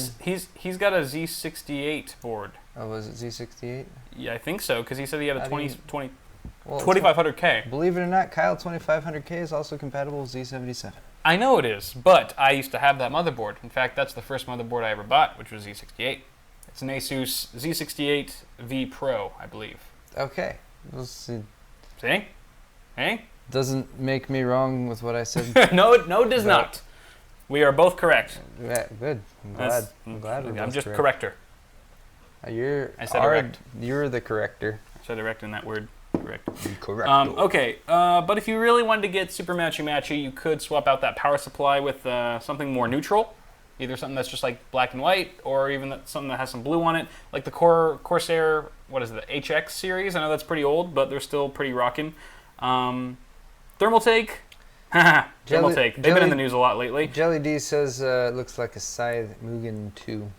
he's got a Z68 board. Oh, was it Z68? Yeah, I think so, because he said he had a 2500K. Believe it or not, Kyle, 2500K is also compatible with Z77. I know it is, but I used to have that motherboard. In fact, that's the first motherboard I ever bought, which was Z68. It's an Asus Z68 V Pro, I believe. Okay. We'll see. See? Hey? Doesn't make me wrong with what I said. No, it does not. We are both correct. Yeah, good. I'm glad I'm just corrector. I said erect. You're the corrector. I said erect in that word. Correct. Correct. Okay, but if you really wanted to get super matchy-matchy, you could swap out that power supply with something more neutral. Either something that's just like black and white, or even something that has some blue on it. Like the Corsair, what is it, the HX series? I know that's pretty old, but they're still pretty rocking. Thermaltake. Thermaltake. They've been in the news a lot lately. Jelly D says it looks like a Scythe Mugen 2.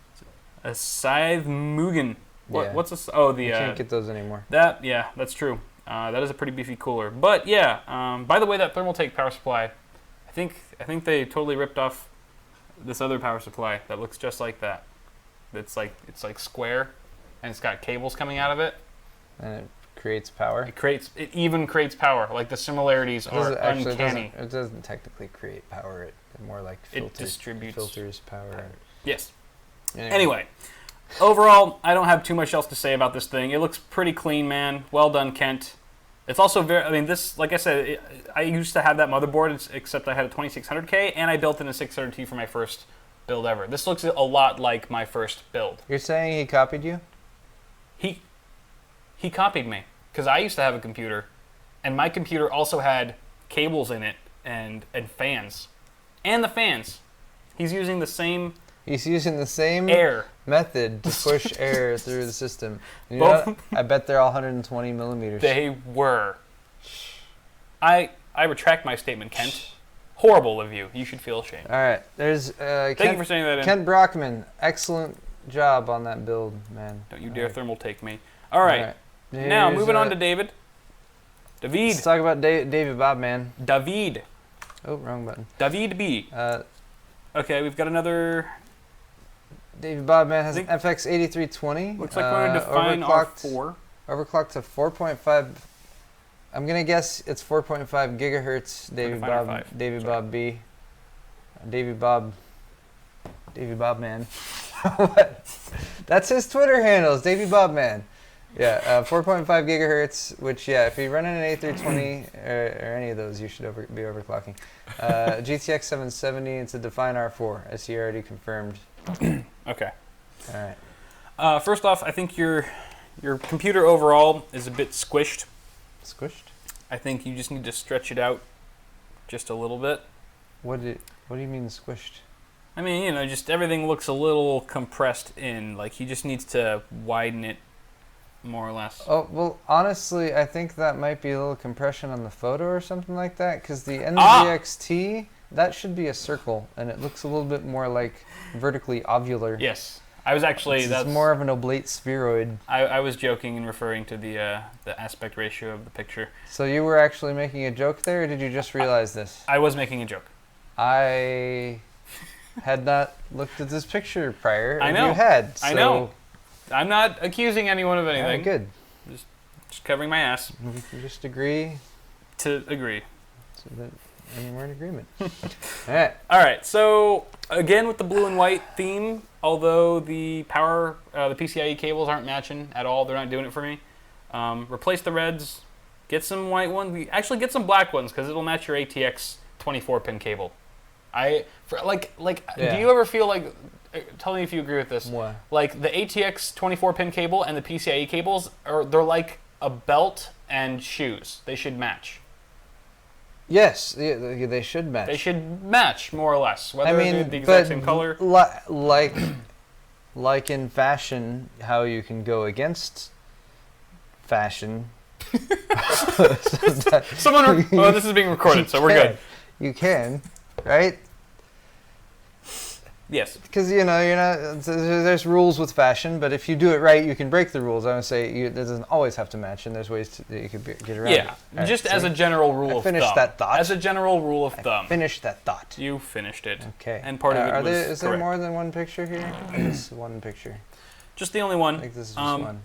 A Scythe Mugen. Yeah. What's this? Oh, the... You can't get those anymore. Yeah, that's true. That is a pretty beefy cooler. But yeah, by the way, that Thermaltake power supply, I think they totally ripped off this other power supply that looks just like that. It's like square, and it's got cables coming out of it. And it creates power. It even creates power. Like the similarities are uncanny. It doesn't technically create power. It more like filters power. Yes. Anyway, overall, I don't have too much else to say about this thing. It looks pretty clean, man. Well done, Kent. It's also this, like I said, I used to have that motherboard, except I had a 2600K, and I built in a 600T for my first build ever. This looks a lot like my first build. You're saying he copied you? He copied me, because I used to have a computer, and my computer also had cables in it and fans. And the fans. He's using the same... He's using the same method to push air through the system. You know what? I bet they're all 120 millimeters. They were. I retract my statement, Kent. Horrible of you. You should feel ashamed. All right. There's Thank you for saying that. Kent Brockman. Excellent job on that build, man. Don't you dare Thermaltake me. All right. Now, moving on to David. Let's talk about David Bob, man. David. Oh, wrong button. David B. Okay, we've got another... David Bob, man, has an FX 8320. Looks like we're going to define R4. Overclocked to 4.5. I'm going to guess it's 4.5 gigahertz, David Bob B. Davy Bob Man. What? That's his Twitter handle, is Davy Bob Man. Yeah, 4.5 gigahertz, which, yeah, if you run in an A320 or any of those, you should be overclocking. GTX 770, it's a Define R4, as he already confirmed. Okay. All right. First off, I think your computer overall is a bit squished. Squished? I think you just need to stretch it out just a little bit. What do you mean squished? I mean, you know, just everything looks a little compressed in. Like, he just needs to widen it more or less. Oh, well, honestly, I think that might be a little compression on the photo or something like that, because the NZXT, that should be a circle, and it looks a little bit more like vertically ovular. Yes. I was actually... It's more of an oblate spheroid. I was joking and referring to the aspect ratio of the picture. So you were actually making a joke there, or did you just realize this? I was making a joke. I had not looked at this picture prior. I know. You had. So I know. I'm not accusing anyone of anything. Good. Just covering my ass. We can just agree to agree. So that we're in agreement. All right. All right. So again with the blue and white theme, although the power, the PCIe cables aren't matching at all. They're not doing it for me. Replace the reds. Get some white ones. Actually, get some black ones because it'll match your ATX 24-pin cable. Do you ever feel like? Tell me if you agree with this. What? Like the ATX 24-pin cable and the PCIe cables they're like a belt and shoes. They should match. Yes, they should match. They should match more or less. Whether they're the exact same color. Like in fashion, how you can go against fashion. This is being recorded, so we're good. You can, right? Yes. Because, you know, you're not, there's rules with fashion, but if you do it right, you can break the rules. I would say it doesn't always have to match, and there's ways that you could get around it. Yeah, just as a general rule of thumb. I finished that thought. As a general rule of thumb. Finished that thought. You finished it. Okay. And part of it was Is there more than one picture here? Just one picture. Just the only one. I think this is just one.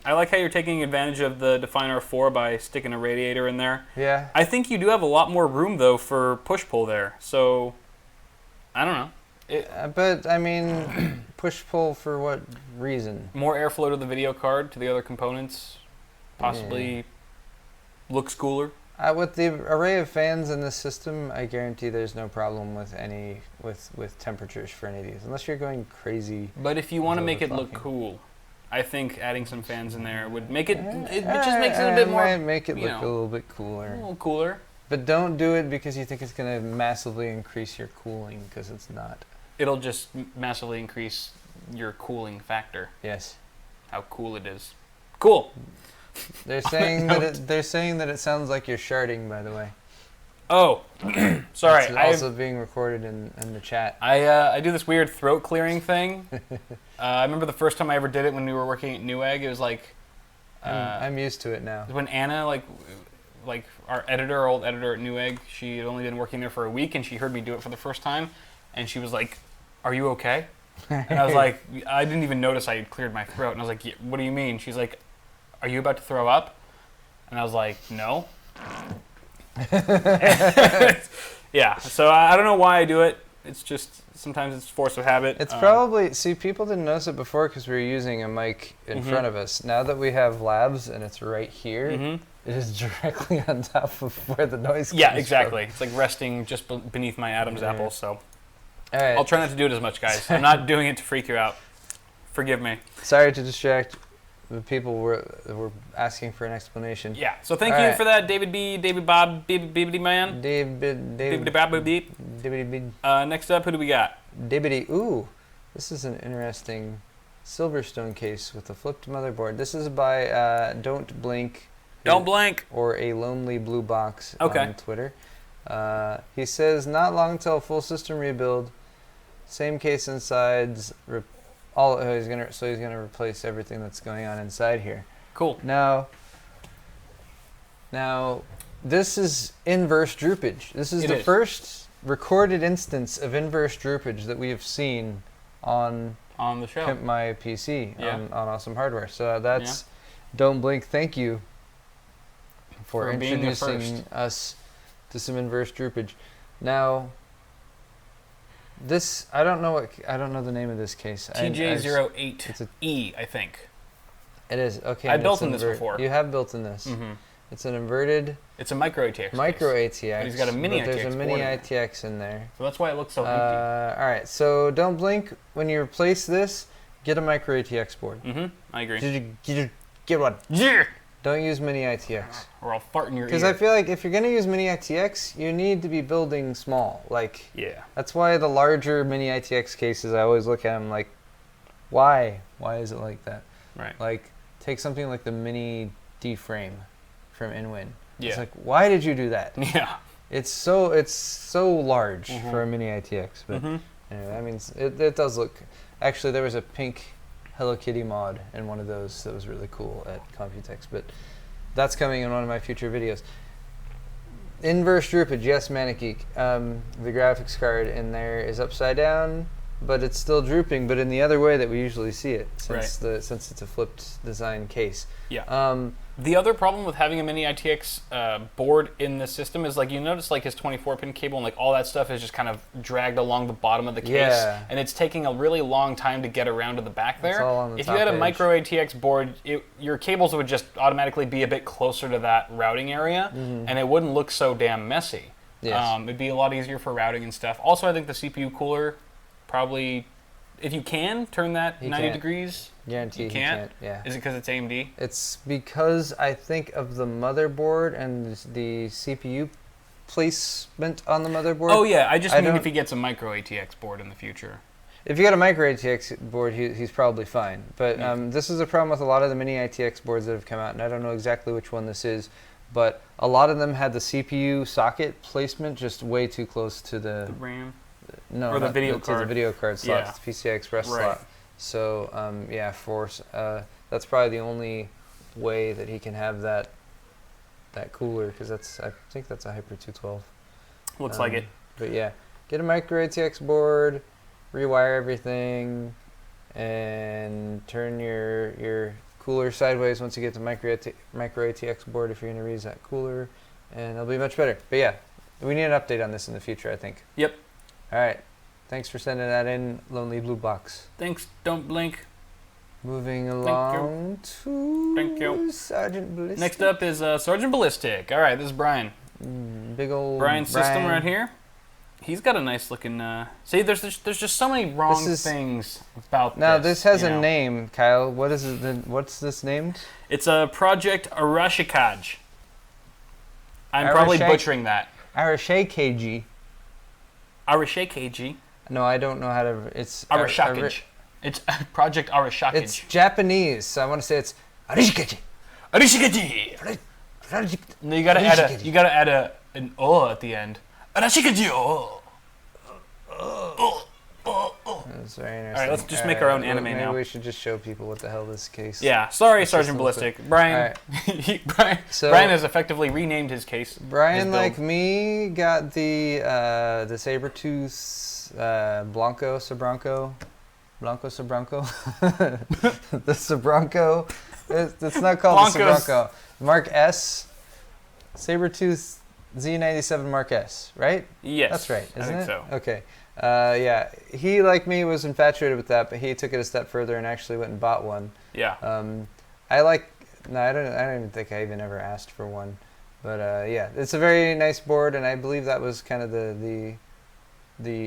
I like how you're taking advantage of the Define R4 by sticking a radiator in there. Yeah. I think you do have a lot more room, though, for push-pull there. So, I don't know. But, I mean, push-pull for what reason? More airflow to the video card, to the other components. Possibly looks cooler. With the array of fans in this system, I guarantee there's no problem with with temperatures for any of these, unless you're going crazy. But if you want to make it look cool, I think adding some fans in there would make it. It just makes it a bit more. Might make it look a little bit cooler. A little cooler. But don't do it because you think it's going to massively increase your cooling, because it's not. It'll just massively increase your cooling factor. Yes. How cool it is. Cool. They're saying that it sounds like you're sharding, by the way. Oh, sorry. It's also being recorded in the chat. I do this weird throat clearing thing. I remember the first time I ever did it when we were working at Newegg. It was like I'm used to it now. When Anna, like our old editor at Newegg, she had only been working there for a week, and she heard me do it for the first time, and she was like, "Are you okay?" And I was like, I didn't even notice I had cleared my throat, and I was like, yeah, "What do you mean?" She's like, "Are you about to throw up?" And I was like, "No." Yeah, so I don't know why I do it. It's just sometimes it's force of habit. It's probably, people didn't notice it before because we were using a mic in front of us. Now that we have labs and it's right here, it is directly on top of where the noise comes Yeah, exactly. From. It's like resting just beneath my Adam's apple, so all right. I'll try not to do it as much, guys. I'm not doing it to freak you out. Forgive me. Sorry to distract. The people were asking for an explanation. Yeah, so thank you for that, David B, David Bob, Bibbidi Man. David Bob, Beep. Next up, who do we got? Dibbity. Ooh, this is an interesting Silverstone case with a flipped motherboard. This is by Don't Blink. Don't Blink. Or a Lonely Blue Box on Twitter. He says, not long till full system rebuild. Same case insides. He's gonna replace everything that's going on inside here. Cool. Now, this is inverse droopage. This is the first recorded instance of inverse droopage that we have seen on the show. Pimp My PC on Awesome Hardware. So that's Don't Blink. Thank you for introducing us to some inverse droopage. Now, This I don't know the name of this case. TJ08E, I think. It is okay. I built in this before. You have built in this. It's an inverted. It's a micro ATX. Micro ATX. But he's got a mini ATX. There's a mini ATX in there. So that's why it looks so empty. All right. So don't blink when you replace this. Get a micro ATX board. I agree. Get one. Yeah. Don't use mini ITX. Or I'll fart in your ear. Because I feel like if you're going to use mini ITX, you need to be building small. Like, yeah. That's why the larger mini ITX cases, I always look at them like, why? Why is it like that? Right. Like, take something like the mini D frame from InWin. Yeah. It's like, why did you do that? Yeah. It's so large for a mini ITX. But anyway, I mean, it does look. Actually, there was a pink Hello Kitty mod in one of those that was really cool at Computex, but that's coming in one of my future videos. Inverse droopage, yes, Manic Geek. The graphics card in there is upside down, but it's still drooping, but in the other way that we usually see it, since it's a flipped design case. Yeah. The other problem with having a mini ITX board in the system is, like, you notice, like, his 24-pin cable and, like, all that stuff is just kind of dragged along the bottom of the case, and it's taking a really long time to get around to the back there. It's all on the if top you had a edge. micro ATX board, your cables would just automatically be a bit closer to that routing area, and it wouldn't look so damn messy. Yes. It'd be a lot easier for routing and stuff. Also, I think the CPU cooler probably, if you can, turn that 90 degrees. Guarantee you can't? He can't. Yeah. Is it because it's AMD? It's because I think of the motherboard and the CPU placement on the motherboard. Oh yeah, I just mean if he gets a micro ATX board in the future. If you got a micro ATX board, he's probably fine. But this is a problem with a lot of the mini ITX boards that have come out, and I don't know exactly which one this is, but a lot of them had the CPU socket placement just way too close to the RAM. No, or the video to card. the video card slot, the PCI Express slot. So that's probably the only way that he can have that cooler, because I think that's a Hyper 212. Looks like it. But yeah, get a micro ATX board, rewire everything, and turn your cooler sideways once you get the micro ATX board if you're going to reuse that cooler, and it'll be much better. But yeah, we need an update on this in the future, I think. Yep. All right. Thanks for sending that in, Lonely Blue Box. Thanks, don't blink. Moving along to Sergeant Ballistic. Next up is Sergeant Ballistic. All right, this is Brian. Big old Brian's system right here. He's got a nice looking. See, there's just so many wrong things about now, this. This has a name, Kyle. What is it? What's this named? It's a Project Arashikaj. I'm probably butchering that. Arashikaj. Arashikaj. No, I don't know how to. It's Arashikaj. It's Project Arashikaj. It's Japanese, so I want to say it's Arashikaj. Arashikaj. No, you gotta add an O at the end. Arashikaj. That's very interesting. All right, let's just make our own anime now. Maybe we should just show people what the hell this case. Yeah, sorry, Sergeant Ballistic. Brian, Brian has effectively renamed his case. Brian, like me, got the Sabertooth Blanco Sabranco. The Sabranco. It's not called the Sabranco. Mark S. Sabertooth Z97 Mark S, right? Yes. That's right, isn't it? I think so. Okay. Yeah, he, like me, was infatuated with that, but he took it a step further and actually went and bought one. Yeah. I don't even think I even ever asked for one. But yeah, it's a very nice board, and I believe that was kind of the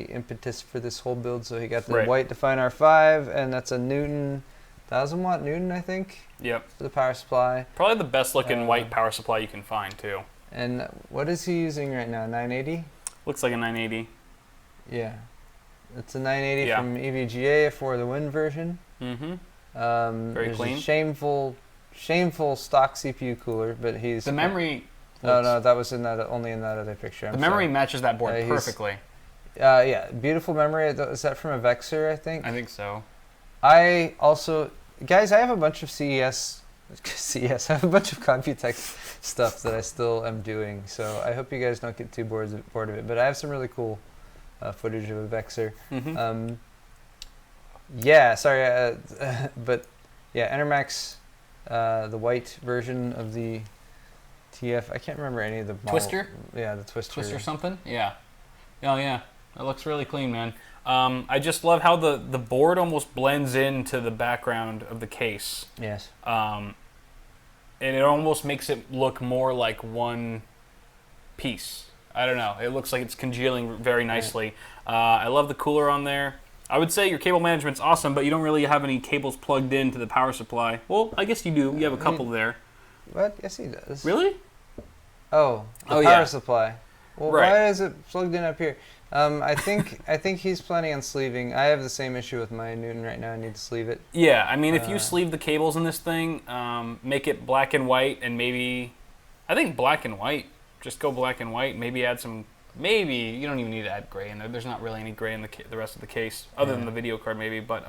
impetus for this whole build. So he got the white Define R5, and that's a Newton, 1000 watt Newton, I think. Yep. For the power supply. Probably the best looking white power supply you can find too. And what is he using right now? 980? Looks like a 980. Yeah. It's a 980 from EVGA for the Win version. Mm-hmm. Very clean. A shameful stock CPU cooler, but he's... The memory... No, that was only in that other picture. The memory matches that board perfectly. Yeah, beautiful memory. Is that from a Vexer, I think? I think so. I also... Guys, I have a bunch of CES... I have a bunch of Computex stuff that I still am doing, so I hope you guys don't get too bored of it. But I have some really cool footage of a Vexer. Mm-hmm. Yeah, sorry, but yeah, Enermax, the white version of the TF. I can't remember any of the model. Twister? Yeah, the Twister. Twister something? Yeah. Oh yeah. It looks really clean, man. I just love how the board almost blends into the background of the case. Yes. And it almost makes it look more like one piece. I don't know. It looks like it's congealing very nicely. I love the cooler on there. I would say your cable management's awesome, but you don't really have any cables plugged into the power supply. Well, I guess you do. You have a couple there. What? Yes, he does. Really? Oh, the power supply. Well, right. Why is it plugged in up here? I think he's planning on sleeving. I have the same issue with my Newton right now. I need to sleeve it. Yeah, I mean, if you sleeve the cables in this thing, make it black and white, and maybe, I think black and white. Just go black and white. Maybe add some. Maybe you don't even need to add gray in there. There's not really any gray in the rest of the case, other than the video card maybe. But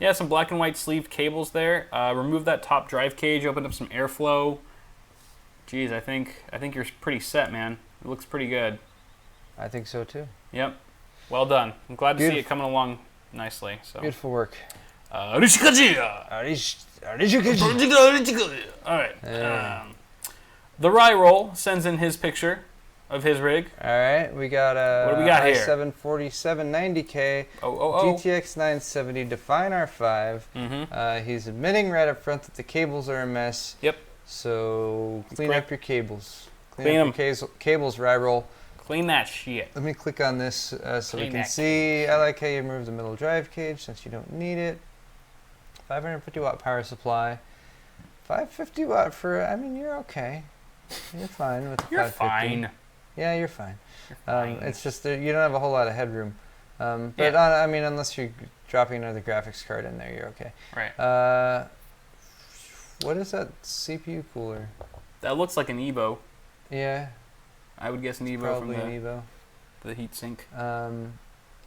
yeah, some black and white sleeved cables there. Remove that top drive cage. Open up some airflow. Geez, I think you're pretty set, man. It looks pretty good. I think so too. Yep. Well done. I'm glad to see it coming along nicely. So. Beautiful work. All right. The Rye Roll sends in his picture of his rig. All right, we got a what do we got here? i7-4790K GTX 970 Define R5. He's admitting right up front that the cables are a mess. Yep. So clean up your cables. Clean up your cables, Rye Roll. Clean that shit. Let me click on this so we can see. I like how you moved the middle drive cage since you don't need it. 550 watt power supply. 550 watt for, I mean, you're okay. You're fine with the 550. You're fine. Yeah, you're fine. You're fine. It's just that you don't have a whole lot of headroom. But I mean, unless you're dropping another graphics card in there, you're okay. Right. What is that CPU cooler? That looks like an Evo. Yeah. I would guess an Evo Probably from an Evo. the heatsink.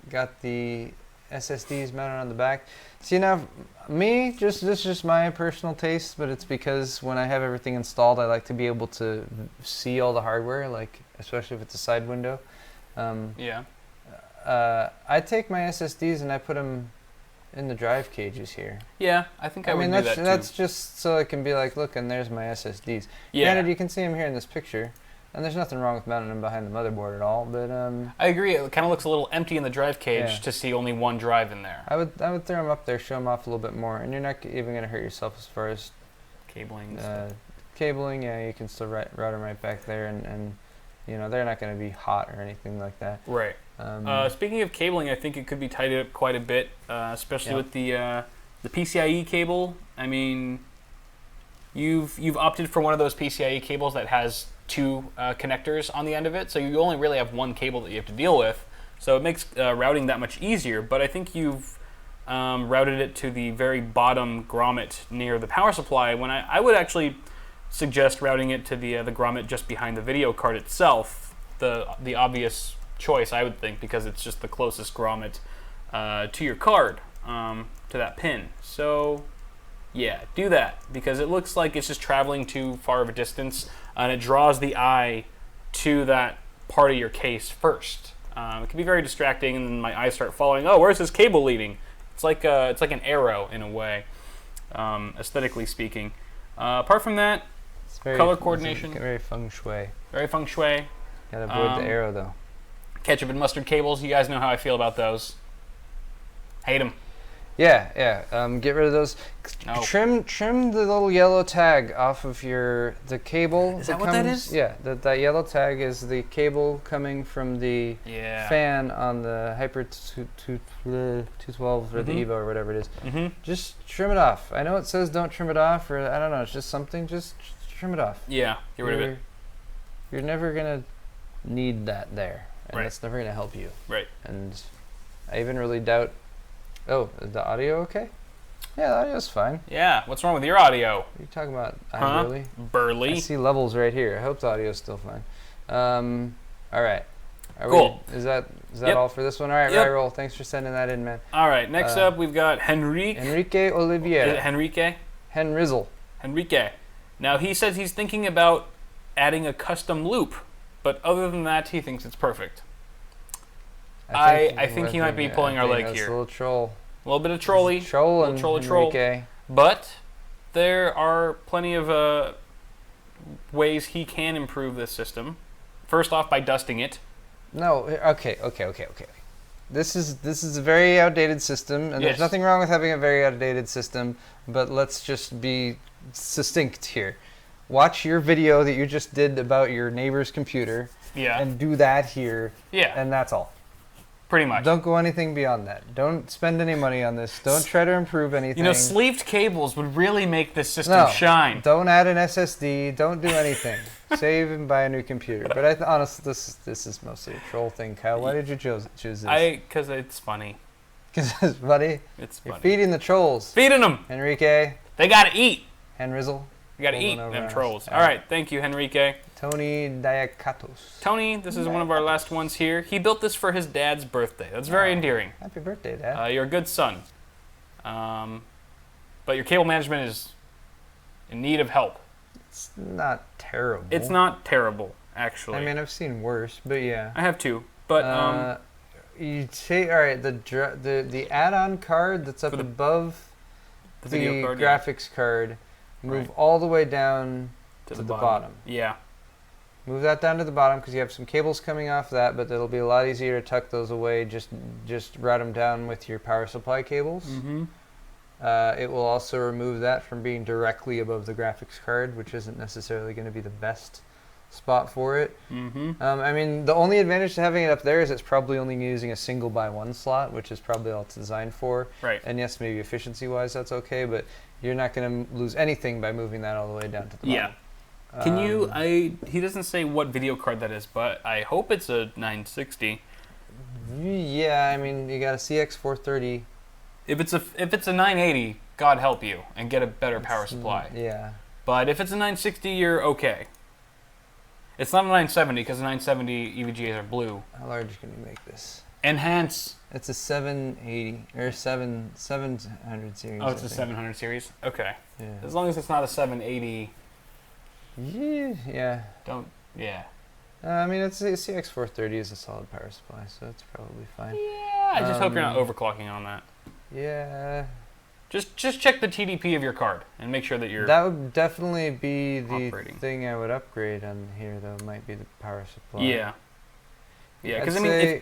Got the SSDs mounted on the back. See now, this is just my personal taste, but it's because when I have everything installed, I like to be able to see all the hardware, like especially if it's a side window. Yeah. I take my SSDs and I put them in the drive cages here. Yeah, I think I would do that too. That's just so it can be like, look, and there's my SSDs. Yeah. Granted, you can see them here in this picture. And there's nothing wrong with mounting them behind the motherboard at all, but I agree. It kind of looks a little empty in the drive cage to see only one drive in there. I would throw them up there, show them off a little bit more, and you're not even going to hurt yourself as far as cabling. Cabling, yeah, you can still route them right back there, and you know they're not going to be hot or anything like that. Right. Speaking of cabling, I think it could be tidied up quite a bit, especially with the PCIe cable. I mean, you've opted for one of those PCIe cables that has two connectors on the end of it, so you only really have one cable that you have to deal with, so it makes routing that much easier. But I think you've routed it to the very bottom grommet near the power supply, when I would actually suggest routing it to the grommet just behind the video card itself, the obvious choice, I would think, because it's just the closest grommet to your card, to that pin. So yeah, do that, because it looks like it's just traveling too far of a distance, and it draws the eye to that part of your case first. It can be very distracting, and then my eyes start following. Oh, where's this cable leading? It's like an arrow in a way, aesthetically speaking. Apart from that, color coordination. Very feng shui. Very feng shui. Gotta avoid the arrow though. Ketchup and mustard cables. You guys know how I feel about those. Hate them. Yeah. Get rid of those. No. Trim the little yellow tag off of the cable. Is that what that is? Yeah, that yellow tag is the cable coming from the fan on the Hyper 212 or the Evo or whatever it is. Just trim it off. I know it says don't trim it off, or I don't know, it's just something. Just trim it off. Yeah, get rid of it. You're never gonna need that there, and it's never gonna help you. Right. And I even really doubt. Oh, is the audio okay? Yeah, the audio's fine. Yeah, what's wrong with your audio? What are you talking about? Huh? Burley? I see levels right here. I hope the audio's still fine. All right. Cool. Is that all for this one? All right, Roll. Thanks for sending that in, man. All right, next up we've got Enrique Oliveira. Henrizzle. Now he says he's thinking about adding a custom loop, but other than that, he thinks it's perfect. I think he might be pulling our leg here. A little troll. A little bit of trolly. Troll and troll. But there are plenty of ways he can improve this system. First off, by dusting it. No, okay. this is a very outdated system, and there's nothing wrong with having a very outdated system, but let's just be succinct here. Watch your video that you just did about your neighbor's computer, and do that here, and that's all. Pretty much. Don't go anything beyond that. Don't spend any money on this. Don't try to improve anything. You know, sleeved cables would really make this system shine. Don't add an SSD. Don't do anything. Save and buy a new computer. But honestly, this is mostly a troll thing. Kyle, why did you choose this? Because it's funny. Because it's funny? It's funny. You're feeding the trolls. Feeding them. Enrique. They got to eat. Henrizzle. You got to eat them trolls. All right. Thank you, Henrique. Tony Diacatos. Tony, this is one of our last ones here. He built this for his dad's birthday. That's very endearing. Happy birthday, Dad. You're a good son. But your cable management is in need of help. It's not terrible. It's not terrible, actually. I mean, I've seen worse, but yeah. I have too. But you take the add-on card that's up above the graphics card. Move all the way down to the bottom. Yeah. Move that down to the bottom because you have some cables coming off that, but it'll be a lot easier to tuck those away. Just route them down with your power supply cables. Mm-hmm. It will also remove that from being directly above the graphics card, which isn't necessarily going to be the best spot for it. Mm-hmm. I mean, the only advantage to having it up there is it's probably only using a single by one slot, which is probably all it's designed for. Right. And yes, maybe efficiency-wise that's okay, but you're not going to lose anything by moving that all the way down to the bottom. Yeah. Can you? He doesn't say what video card that is, but I hope it's a 960. Yeah, I mean, you got a CX430. If it's a 980, God help you, and get a better power supply. Yeah. But if it's a 960, you're okay. It's not a 970 because the 970 EVGAs are blue. How large can you make this? Enhance. It's a 780 or 700 series. Oh, it's a 700 series. Okay. Yeah. As long as it's not a 780. Yeah. I mean, it's a CX430 is a solid power supply, so it's probably fine. Yeah. I just hope you're not overclocking on that. Yeah. Just check the TDP of your card and make sure that you're. That would definitely be the operating. thing I would upgrade on here, though. Might be the power supply. Yeah. Yeah, because I mean,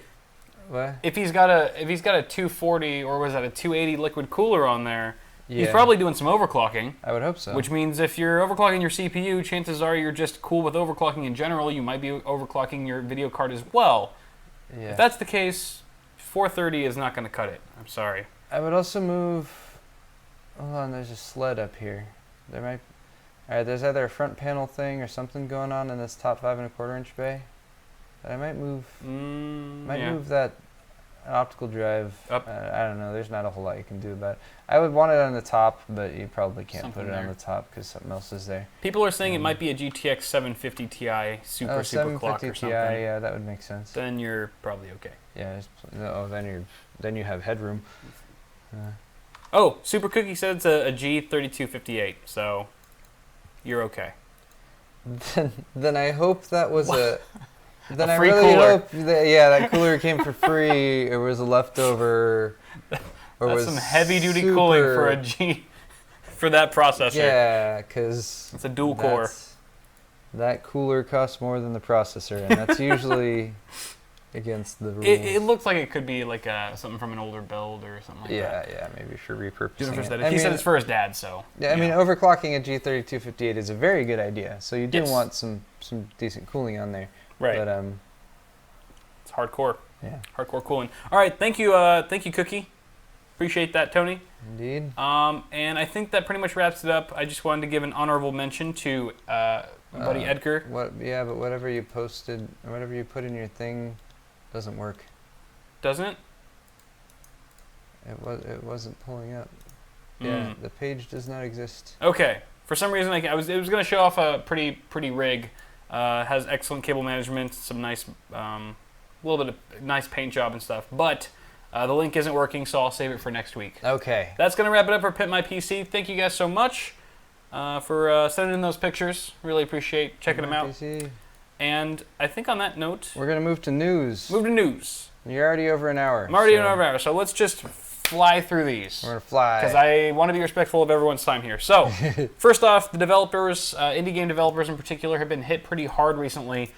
if he's got a 240 or was that a 280 liquid cooler on there, he's probably doing some overclocking. I would hope so. Which means if you're overclocking your CPU, chances are you're just cool with overclocking in general. You might be overclocking your video card as well. Yeah. If that's the case, 430 is not going to cut it. I'm sorry. I would also move. Hold on, there's a sled up here. There might. All right, there's either a front panel thing or something going on in this top 5 1/4 inch bay. But I might move. Move that optical drive up. I don't know. There's not a whole lot you can do about it. I would want it on the top, but you probably can't put it on the top because something else is there. People are saying it might be a GTX 750 Ti super clock or something. Yeah, that would make sense. Then you're probably okay. Yeah. Then you have headroom. Oh, Super Cookie said it's a G3258, so you're okay. Then I hope that was a. Then I really hope that cooler came for free. It was a leftover. Or That's some heavy-duty cooling for a G, for that processor. Yeah, because it's a dual core. That cooler costs more than the processor, and that's usually against the rules. It looks like it could be like something from an older build or something like that. Yeah, maybe for repurposing it. He said it's for his dad, so. Yeah, I mean, overclocking a G3258 is a very good idea. So you do want some decent cooling on there. Right. But it's hardcore. Yeah. Hardcore cooling. All right, thank you, Cookie. Appreciate that, Tony. Indeed. And I think that pretty much wraps it up. I just wanted to give an honorable mention to buddy Edgar. But whatever you posted, or whatever you put in your thing, doesn't work. Doesn't? It wasn't pulling up. Yeah, the page does not exist. Okay. For some reason, it was going to show off a pretty rig. Has excellent cable management, some nice, little bit of nice paint job and stuff. But the link isn't working, so I'll save it for next week. Okay. That's going to wrap it up for Pimp My PC. Thank you guys so much for sending in those pictures. Really appreciate checking them out. PC. And I think on that note, we're going to move to news. You're already over an hour. I'm already over an hour, so let's just fly through these. We're going to fly. Because I want to be respectful of everyone's time here. So, first off, the developers, indie game developers in particular, have been hit pretty hard recently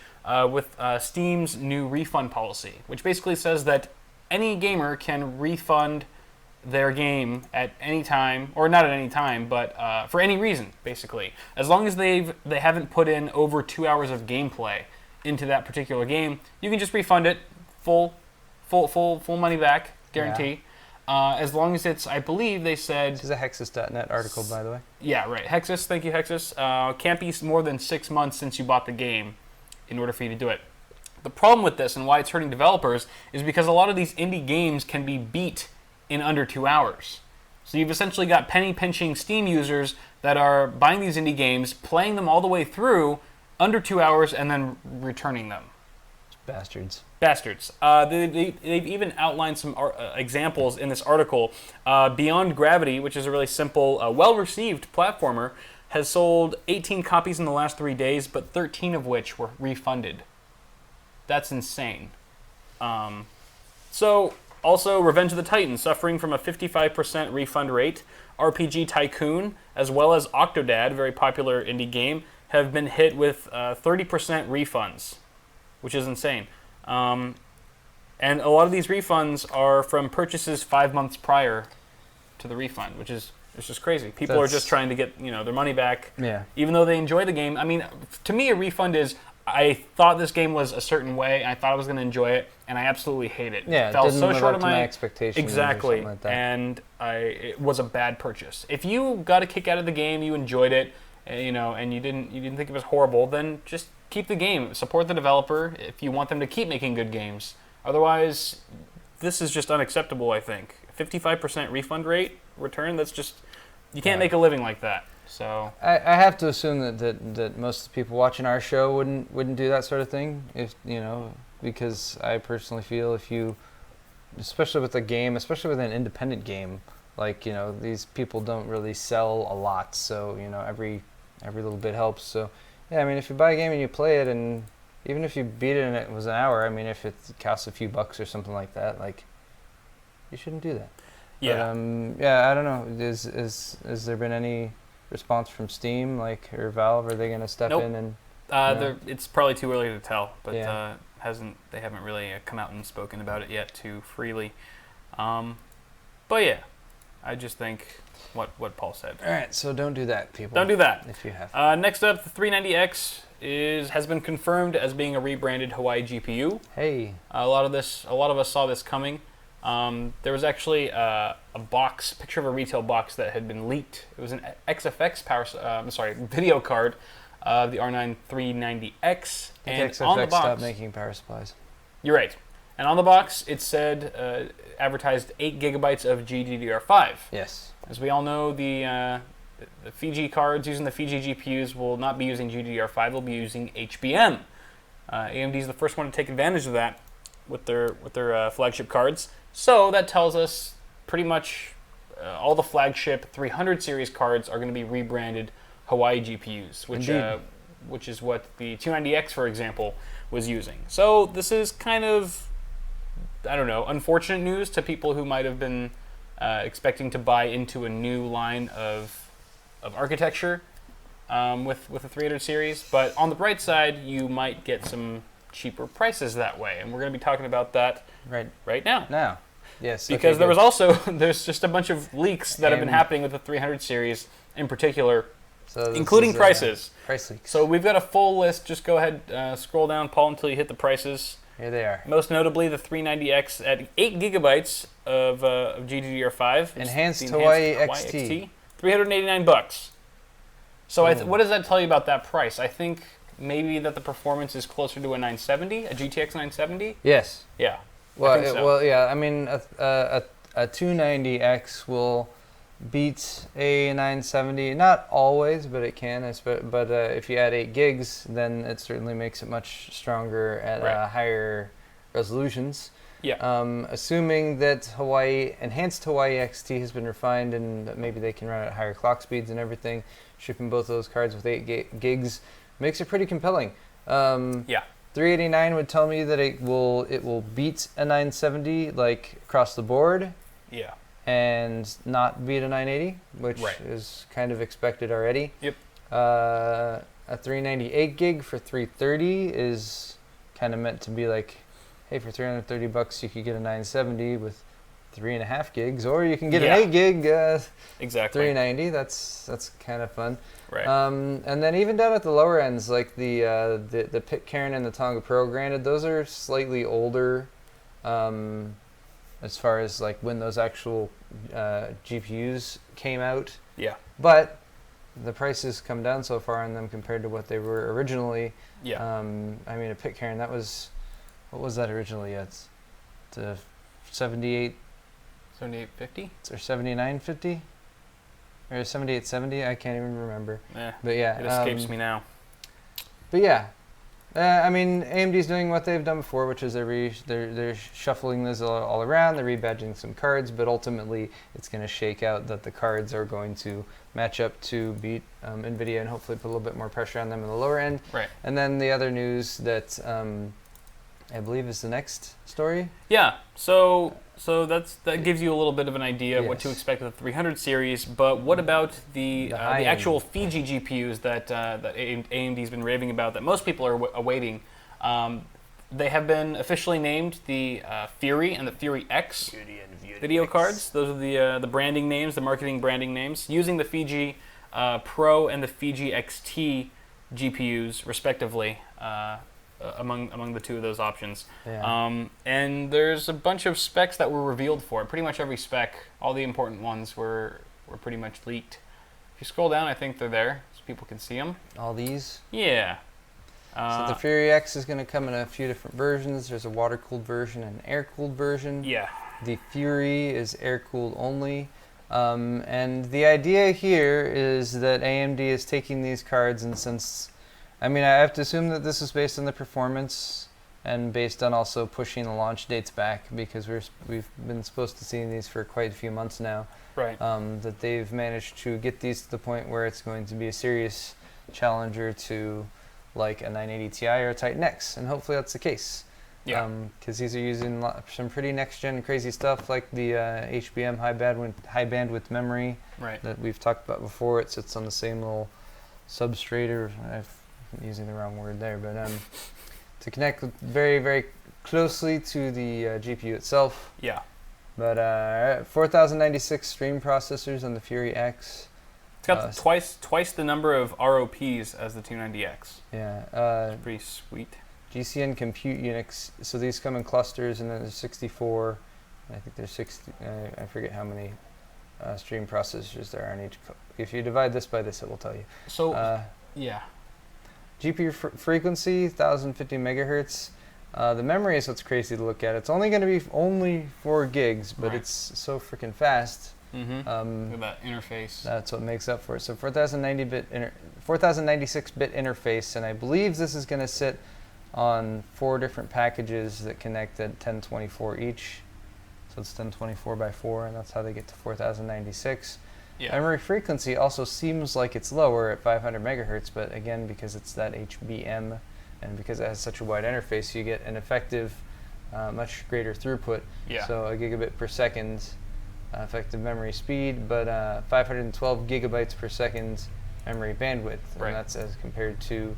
with Steam's new refund policy, which basically says that any gamer can refund their game at any time, or not at any time, but for any reason, basically. As long as they haven't put in over 2 hours of gameplay into that particular game, you can just refund it full money back, guarantee. Yeah. As long as it's, I believe they said... This is a Hexus.net article, by the way. Yeah, right. Hexus, thank you, Hexus. Can't be more than 6 months since you bought the game in order for you to do it. The problem with this and why it's hurting developers is because a lot of these indie games can be beat in under 2 hours. So you've essentially got penny-pinching Steam users that are buying these indie games, playing them all the way through under 2 hours, and then returning them. Bastards. Bastards. They've even outlined some examples in this article. Beyond Gravity, which is a really simple, well-received platformer, has sold 18 copies in the last 3 days, but 13 of which were refunded. That's insane. Also, Revenge of the Titans, suffering from a 55% refund rate. RPG Tycoon, as well as Octodad, a very popular indie game, have been hit with 30% refunds, which is insane. And a lot of these refunds are from purchases 5 months prior to the refund, which is just crazy. People are just trying to get their money back, even though they enjoy the game. I mean, to me, a refund is, I thought this game was a certain way, and I thought I was going to enjoy it, and I absolutely hate it. Yeah, it fell didn't so live short up of to my expectations. Exactly, like that. And it was a bad purchase. If you got a kick out of the game, you enjoyed it, and you didn't think it was horrible, then just keep the game. Support the developer if you want them to keep making good games. Otherwise, this is just unacceptable. I think 55% refund rate return. That's just, you can't make a living like that. So I have to assume that most of the people watching our show wouldn't do that sort of thing, if because I personally feel if you, especially with a game, especially with an independent game, like these people don't really sell a lot, so every little bit helps. So yeah, I mean, if you buy a game and you play it, and even if you beat it and it was an hour, I mean, if it costs a few bucks or something like that, like, you shouldn't do that. Yeah. But, I don't know. Is there been any response from Steam, or Valve? Are they going to step in and? It's probably too early to tell, but yeah. They haven't really come out and spoken about it yet too freely. But yeah, I just think what Paul said. All right, so don't do that, people. Don't do that. If you have. Next up, the 390X has been confirmed as being a rebranded Hawaii GPU. Hey. A lot of us saw this coming. There was actually a picture of a retail box that had been leaked. It was an XFX video card of the R9 390X. And XFX on the box, stopped making power supplies. You're right. And on the box, it said advertised 8 gigabytes of GDDR5. Yes. As we all know, the Fiji cards using the Fiji GPUs will not be using GDDR5. They'll be using HBM. AMD is the first one to take advantage of that with their flagship cards. So that tells us pretty much all the flagship 300 series cards are going to be rebranded Hawaii GPUs, which is what the 290X, for example, was using. So this is kind of, I don't know, unfortunate news to people who might have been expecting to buy into a new line of architecture with the 300 series. But on the bright side, you might get some cheaper prices that way, and we're going to be talking about that right now. Now, yes, because there's just a bunch of leaks that have been happening with the 300 series in particular, including prices. Price leaks. So we've got a full list. Just go ahead, scroll down, Paul, until you hit the prices. Here they are. Most notably, the 390X at 8 gigabytes of GDDR5. Enhanced Hawaii XT. $389. So what does that tell you about that price? I think maybe that the performance is closer to a 970, a GTX 970. Yes. Yeah. Well, yeah. I mean, a 290X will beat a 970. Not always, but it can. But if you add 8 gigs, then it certainly makes it much stronger at higher resolutions. Yeah. Assuming that enhanced Hawaii XT has been refined and that maybe they can run at higher clock speeds and everything, shipping both of those cards with 8 gigs makes it pretty compelling. Yeah. 389 would tell me that it will beat a 970 like across the board. Yeah. And not beat a 980, which is kind of expected already. Yep. A 398 gig for 330 is kind of meant to be like, hey, for $330 you could get a 970 with 3.5 gigs, or you can get Yeah. an 8 gig Exactly. 390. That's kind of fun. Right. And then even down at the lower ends, like the Pitcairn and the Tonga Pro, granted, those are slightly older, as far as like when those actual GPUs came out. Yeah. But the prices come down so far on them compared to what they were originally. Yeah. I mean, a Pitcairn, that was, what was that originally at? The 78 7850? or 7950? Or 7870? I can't even remember. But yeah. It escapes me now. But yeah. I mean, AMD's doing what they've done before, which is they're shuffling this all around, they're rebadging some cards, but ultimately it's going to shake out that the cards are going to match up to beat NVIDIA and hopefully put a little bit more pressure on them in the lower end. Right. And then the other news that I believe is the next story. Yeah, so that gives you a little bit of an idea of what to expect with the 300 series. But what about the actual Fiji GPUs that AMD's been raving about that most people are awaiting? They have been officially named the Fury and the Fury X video cards. Those are the branding names, the marketing branding names, using the Fiji Pro and the Fiji XT GPUs respectively. Among the two of those options. Yeah. And there's a bunch of specs that were revealed for it. Pretty much every spec, all the important ones were pretty much leaked. If you scroll down, I think they're there, so people can see them. All these? Yeah. So the Fury X is going to come in a few different versions. There's a water-cooled version and an air-cooled version. Yeah. The Fury is air-cooled only. And the idea here is that AMD is taking these cards, and since... I mean, I have to assume that this is based on the performance and based on also pushing the launch dates back, because we've been supposed to see these for quite a few months now. Right. That they've managed to get these to the point where it's going to be a serious challenger to like a 980 Ti or a Titan X, and hopefully that's the case. Yeah. Because these are using some pretty next-gen crazy stuff like the HBM high bandwidth memory that we've talked about before. It sits on the same little substrate, or I'm using the wrong word there, but to connect very, very closely to the GPU itself. Yeah. But 4096 stream processors on the Fury X. It's got twice the number of ROPs as the 290X. Yeah. It's pretty sweet. GCN compute units. So these come in clusters, and then there's 64. I think there's 60. I forget how many stream processors there are on each. If you divide this by this, it will tell you. So yeah. GPU frequency 1050 megahertz. The memory is what's crazy to look at. It's only going to be only 4 gigs, but it's so freaking fast. Look at that interface. That's what makes up for it. So 4096-bit interface, and I believe this is going to sit on 4 different packages that connect at 1024 each. So it's 1024 by 4, and that's how they get to 4096. Yeah. Memory frequency also seems like it's lower at 500 megahertz, but again, because it's that HBM and because it has such a wide interface, you get an effective, much greater throughput. Yeah. So a gigabit per second effective memory speed, but 512 gigabytes per second memory bandwidth, and that's as compared to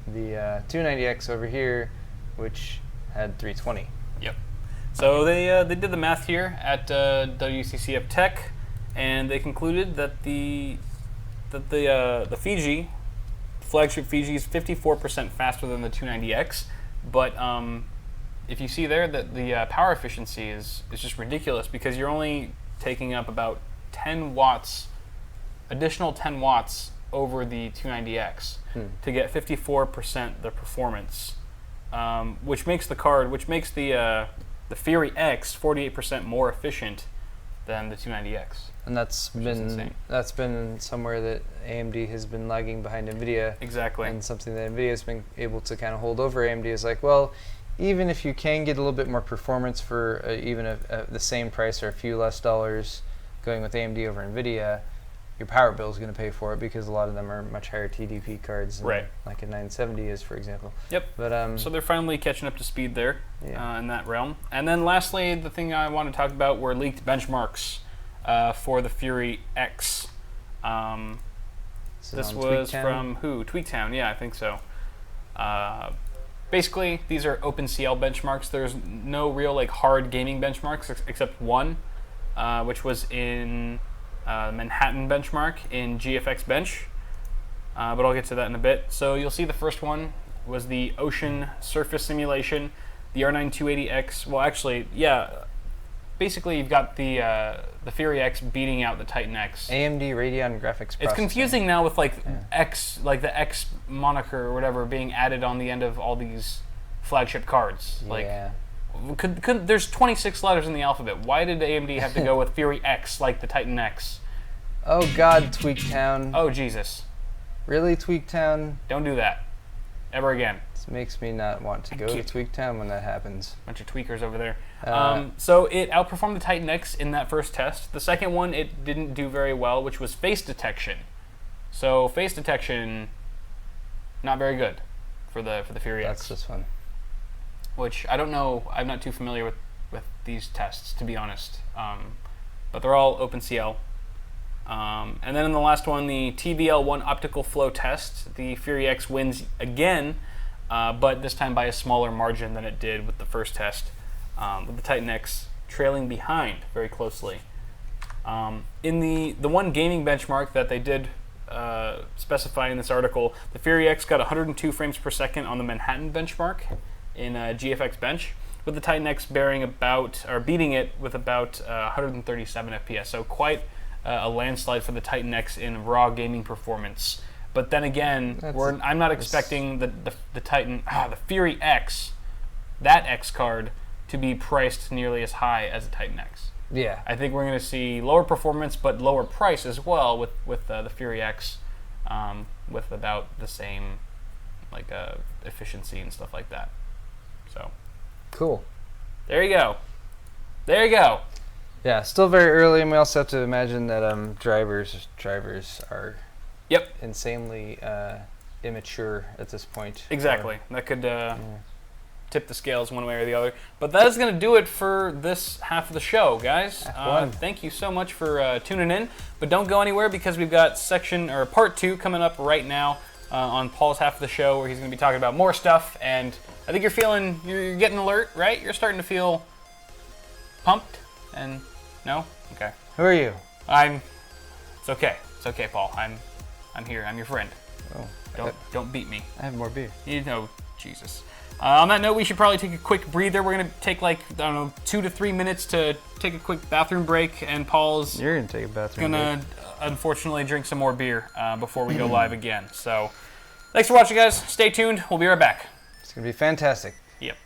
the 290X over here, which had 320. Yep. So they did the math here at WCCF Tech. And they concluded that the Fiji, flagship Fiji, is 54% faster than the 290X. But if you see there that the power efficiency is just ridiculous, because you're only taking up about 10 watts, additional 10 watts over the 290X to get 54% the performance, which makes the Fury X 48% more efficient than the 290X. And that's been somewhere that AMD has been lagging behind NVIDIA. Exactly. And something that NVIDIA has been able to kind of hold over AMD is like, well, even if you can get a little bit more performance for even the same price or a few less dollars going with AMD over NVIDIA, your power bill is going to pay for it, because a lot of them are much higher TDP cards than like a 970 is, for example. Yep. But so they're finally catching up to speed there in that realm. And then lastly, the thing I want to talk about were leaked benchmarks for the Fury X. This was from who? Tweaktown, yeah, I think so. Basically, these are OpenCL benchmarks. There's no real like hard gaming benchmarks except one, which was in Manhattan benchmark in GFX Bench. But I'll get to that in a bit. So you'll see the first one was the Ocean Surface Simulation, the R9 280X. Well, actually, yeah. Basically, you've got the Fury X beating out the Titan X. AMD Radeon graphics processor. It's confusing now with like X, like the X moniker or whatever being added on the end of all these flagship cards. Like, there's 26 letters in the alphabet. Why did AMD have to go with Fury X like the Titan X? Oh God, Tweaktown. Oh Jesus. Really, Tweaktown? Don't do that. Ever again. This makes me not want to go to Tweaktown when that happens. Bunch of tweakers over there. So it outperformed the Titan X in that first test. The second one, it didn't do very well, which was face detection. So face detection, not very good for the Fury X. That's this one. Which I don't know. I'm not too familiar with these tests, to be honest. But they're all OpenCL. And then in the last one, the TVL1 optical flow test, the Fury X wins again, but this time by a smaller margin than it did with the first test, with the Titan X trailing behind very closely. In the one gaming benchmark that they did specify in this article, the Fury X got 102 frames per second on the Manhattan benchmark in GFX Bench, with the Titan X beating it with about 137 FPS. So quite a landslide for the Titan X in raw gaming performance. But then again, I'm not expecting the Titan, the Fury X, that X card, to be priced nearly as high as the Titan X. Yeah. I think we're going to see lower performance, but lower price as well with the Fury X, with about the same like efficiency and stuff like that. So. Cool. There you go. There you go. Yeah, still very early, and we also have to imagine that drivers are insanely immature at this point. Exactly. That could tip the scales one way or the other. But that is going to do it for this half of the show, guys. Thank you so much for tuning in. But don't go anywhere, because we've got part 2 coming up right now on Paul's half of the show, where he's going to be talking about more stuff. And I think you're getting alert, right? You're starting to feel pumped. And no? Okay. Who are you? It's okay. It's okay, Paul. I'm here. I'm your friend. Oh. Don't beat me. I have more beer. You know, Jesus. On that note, we should probably take a quick breather. We're going to take 2 to 3 minutes to take a quick bathroom break, and Paul's You're going to take a bathroom break. Going to unfortunately drink some more beer before we go live again. So, thanks for watching, guys. Stay tuned. We'll be right back. It's going to be fantastic. Yep.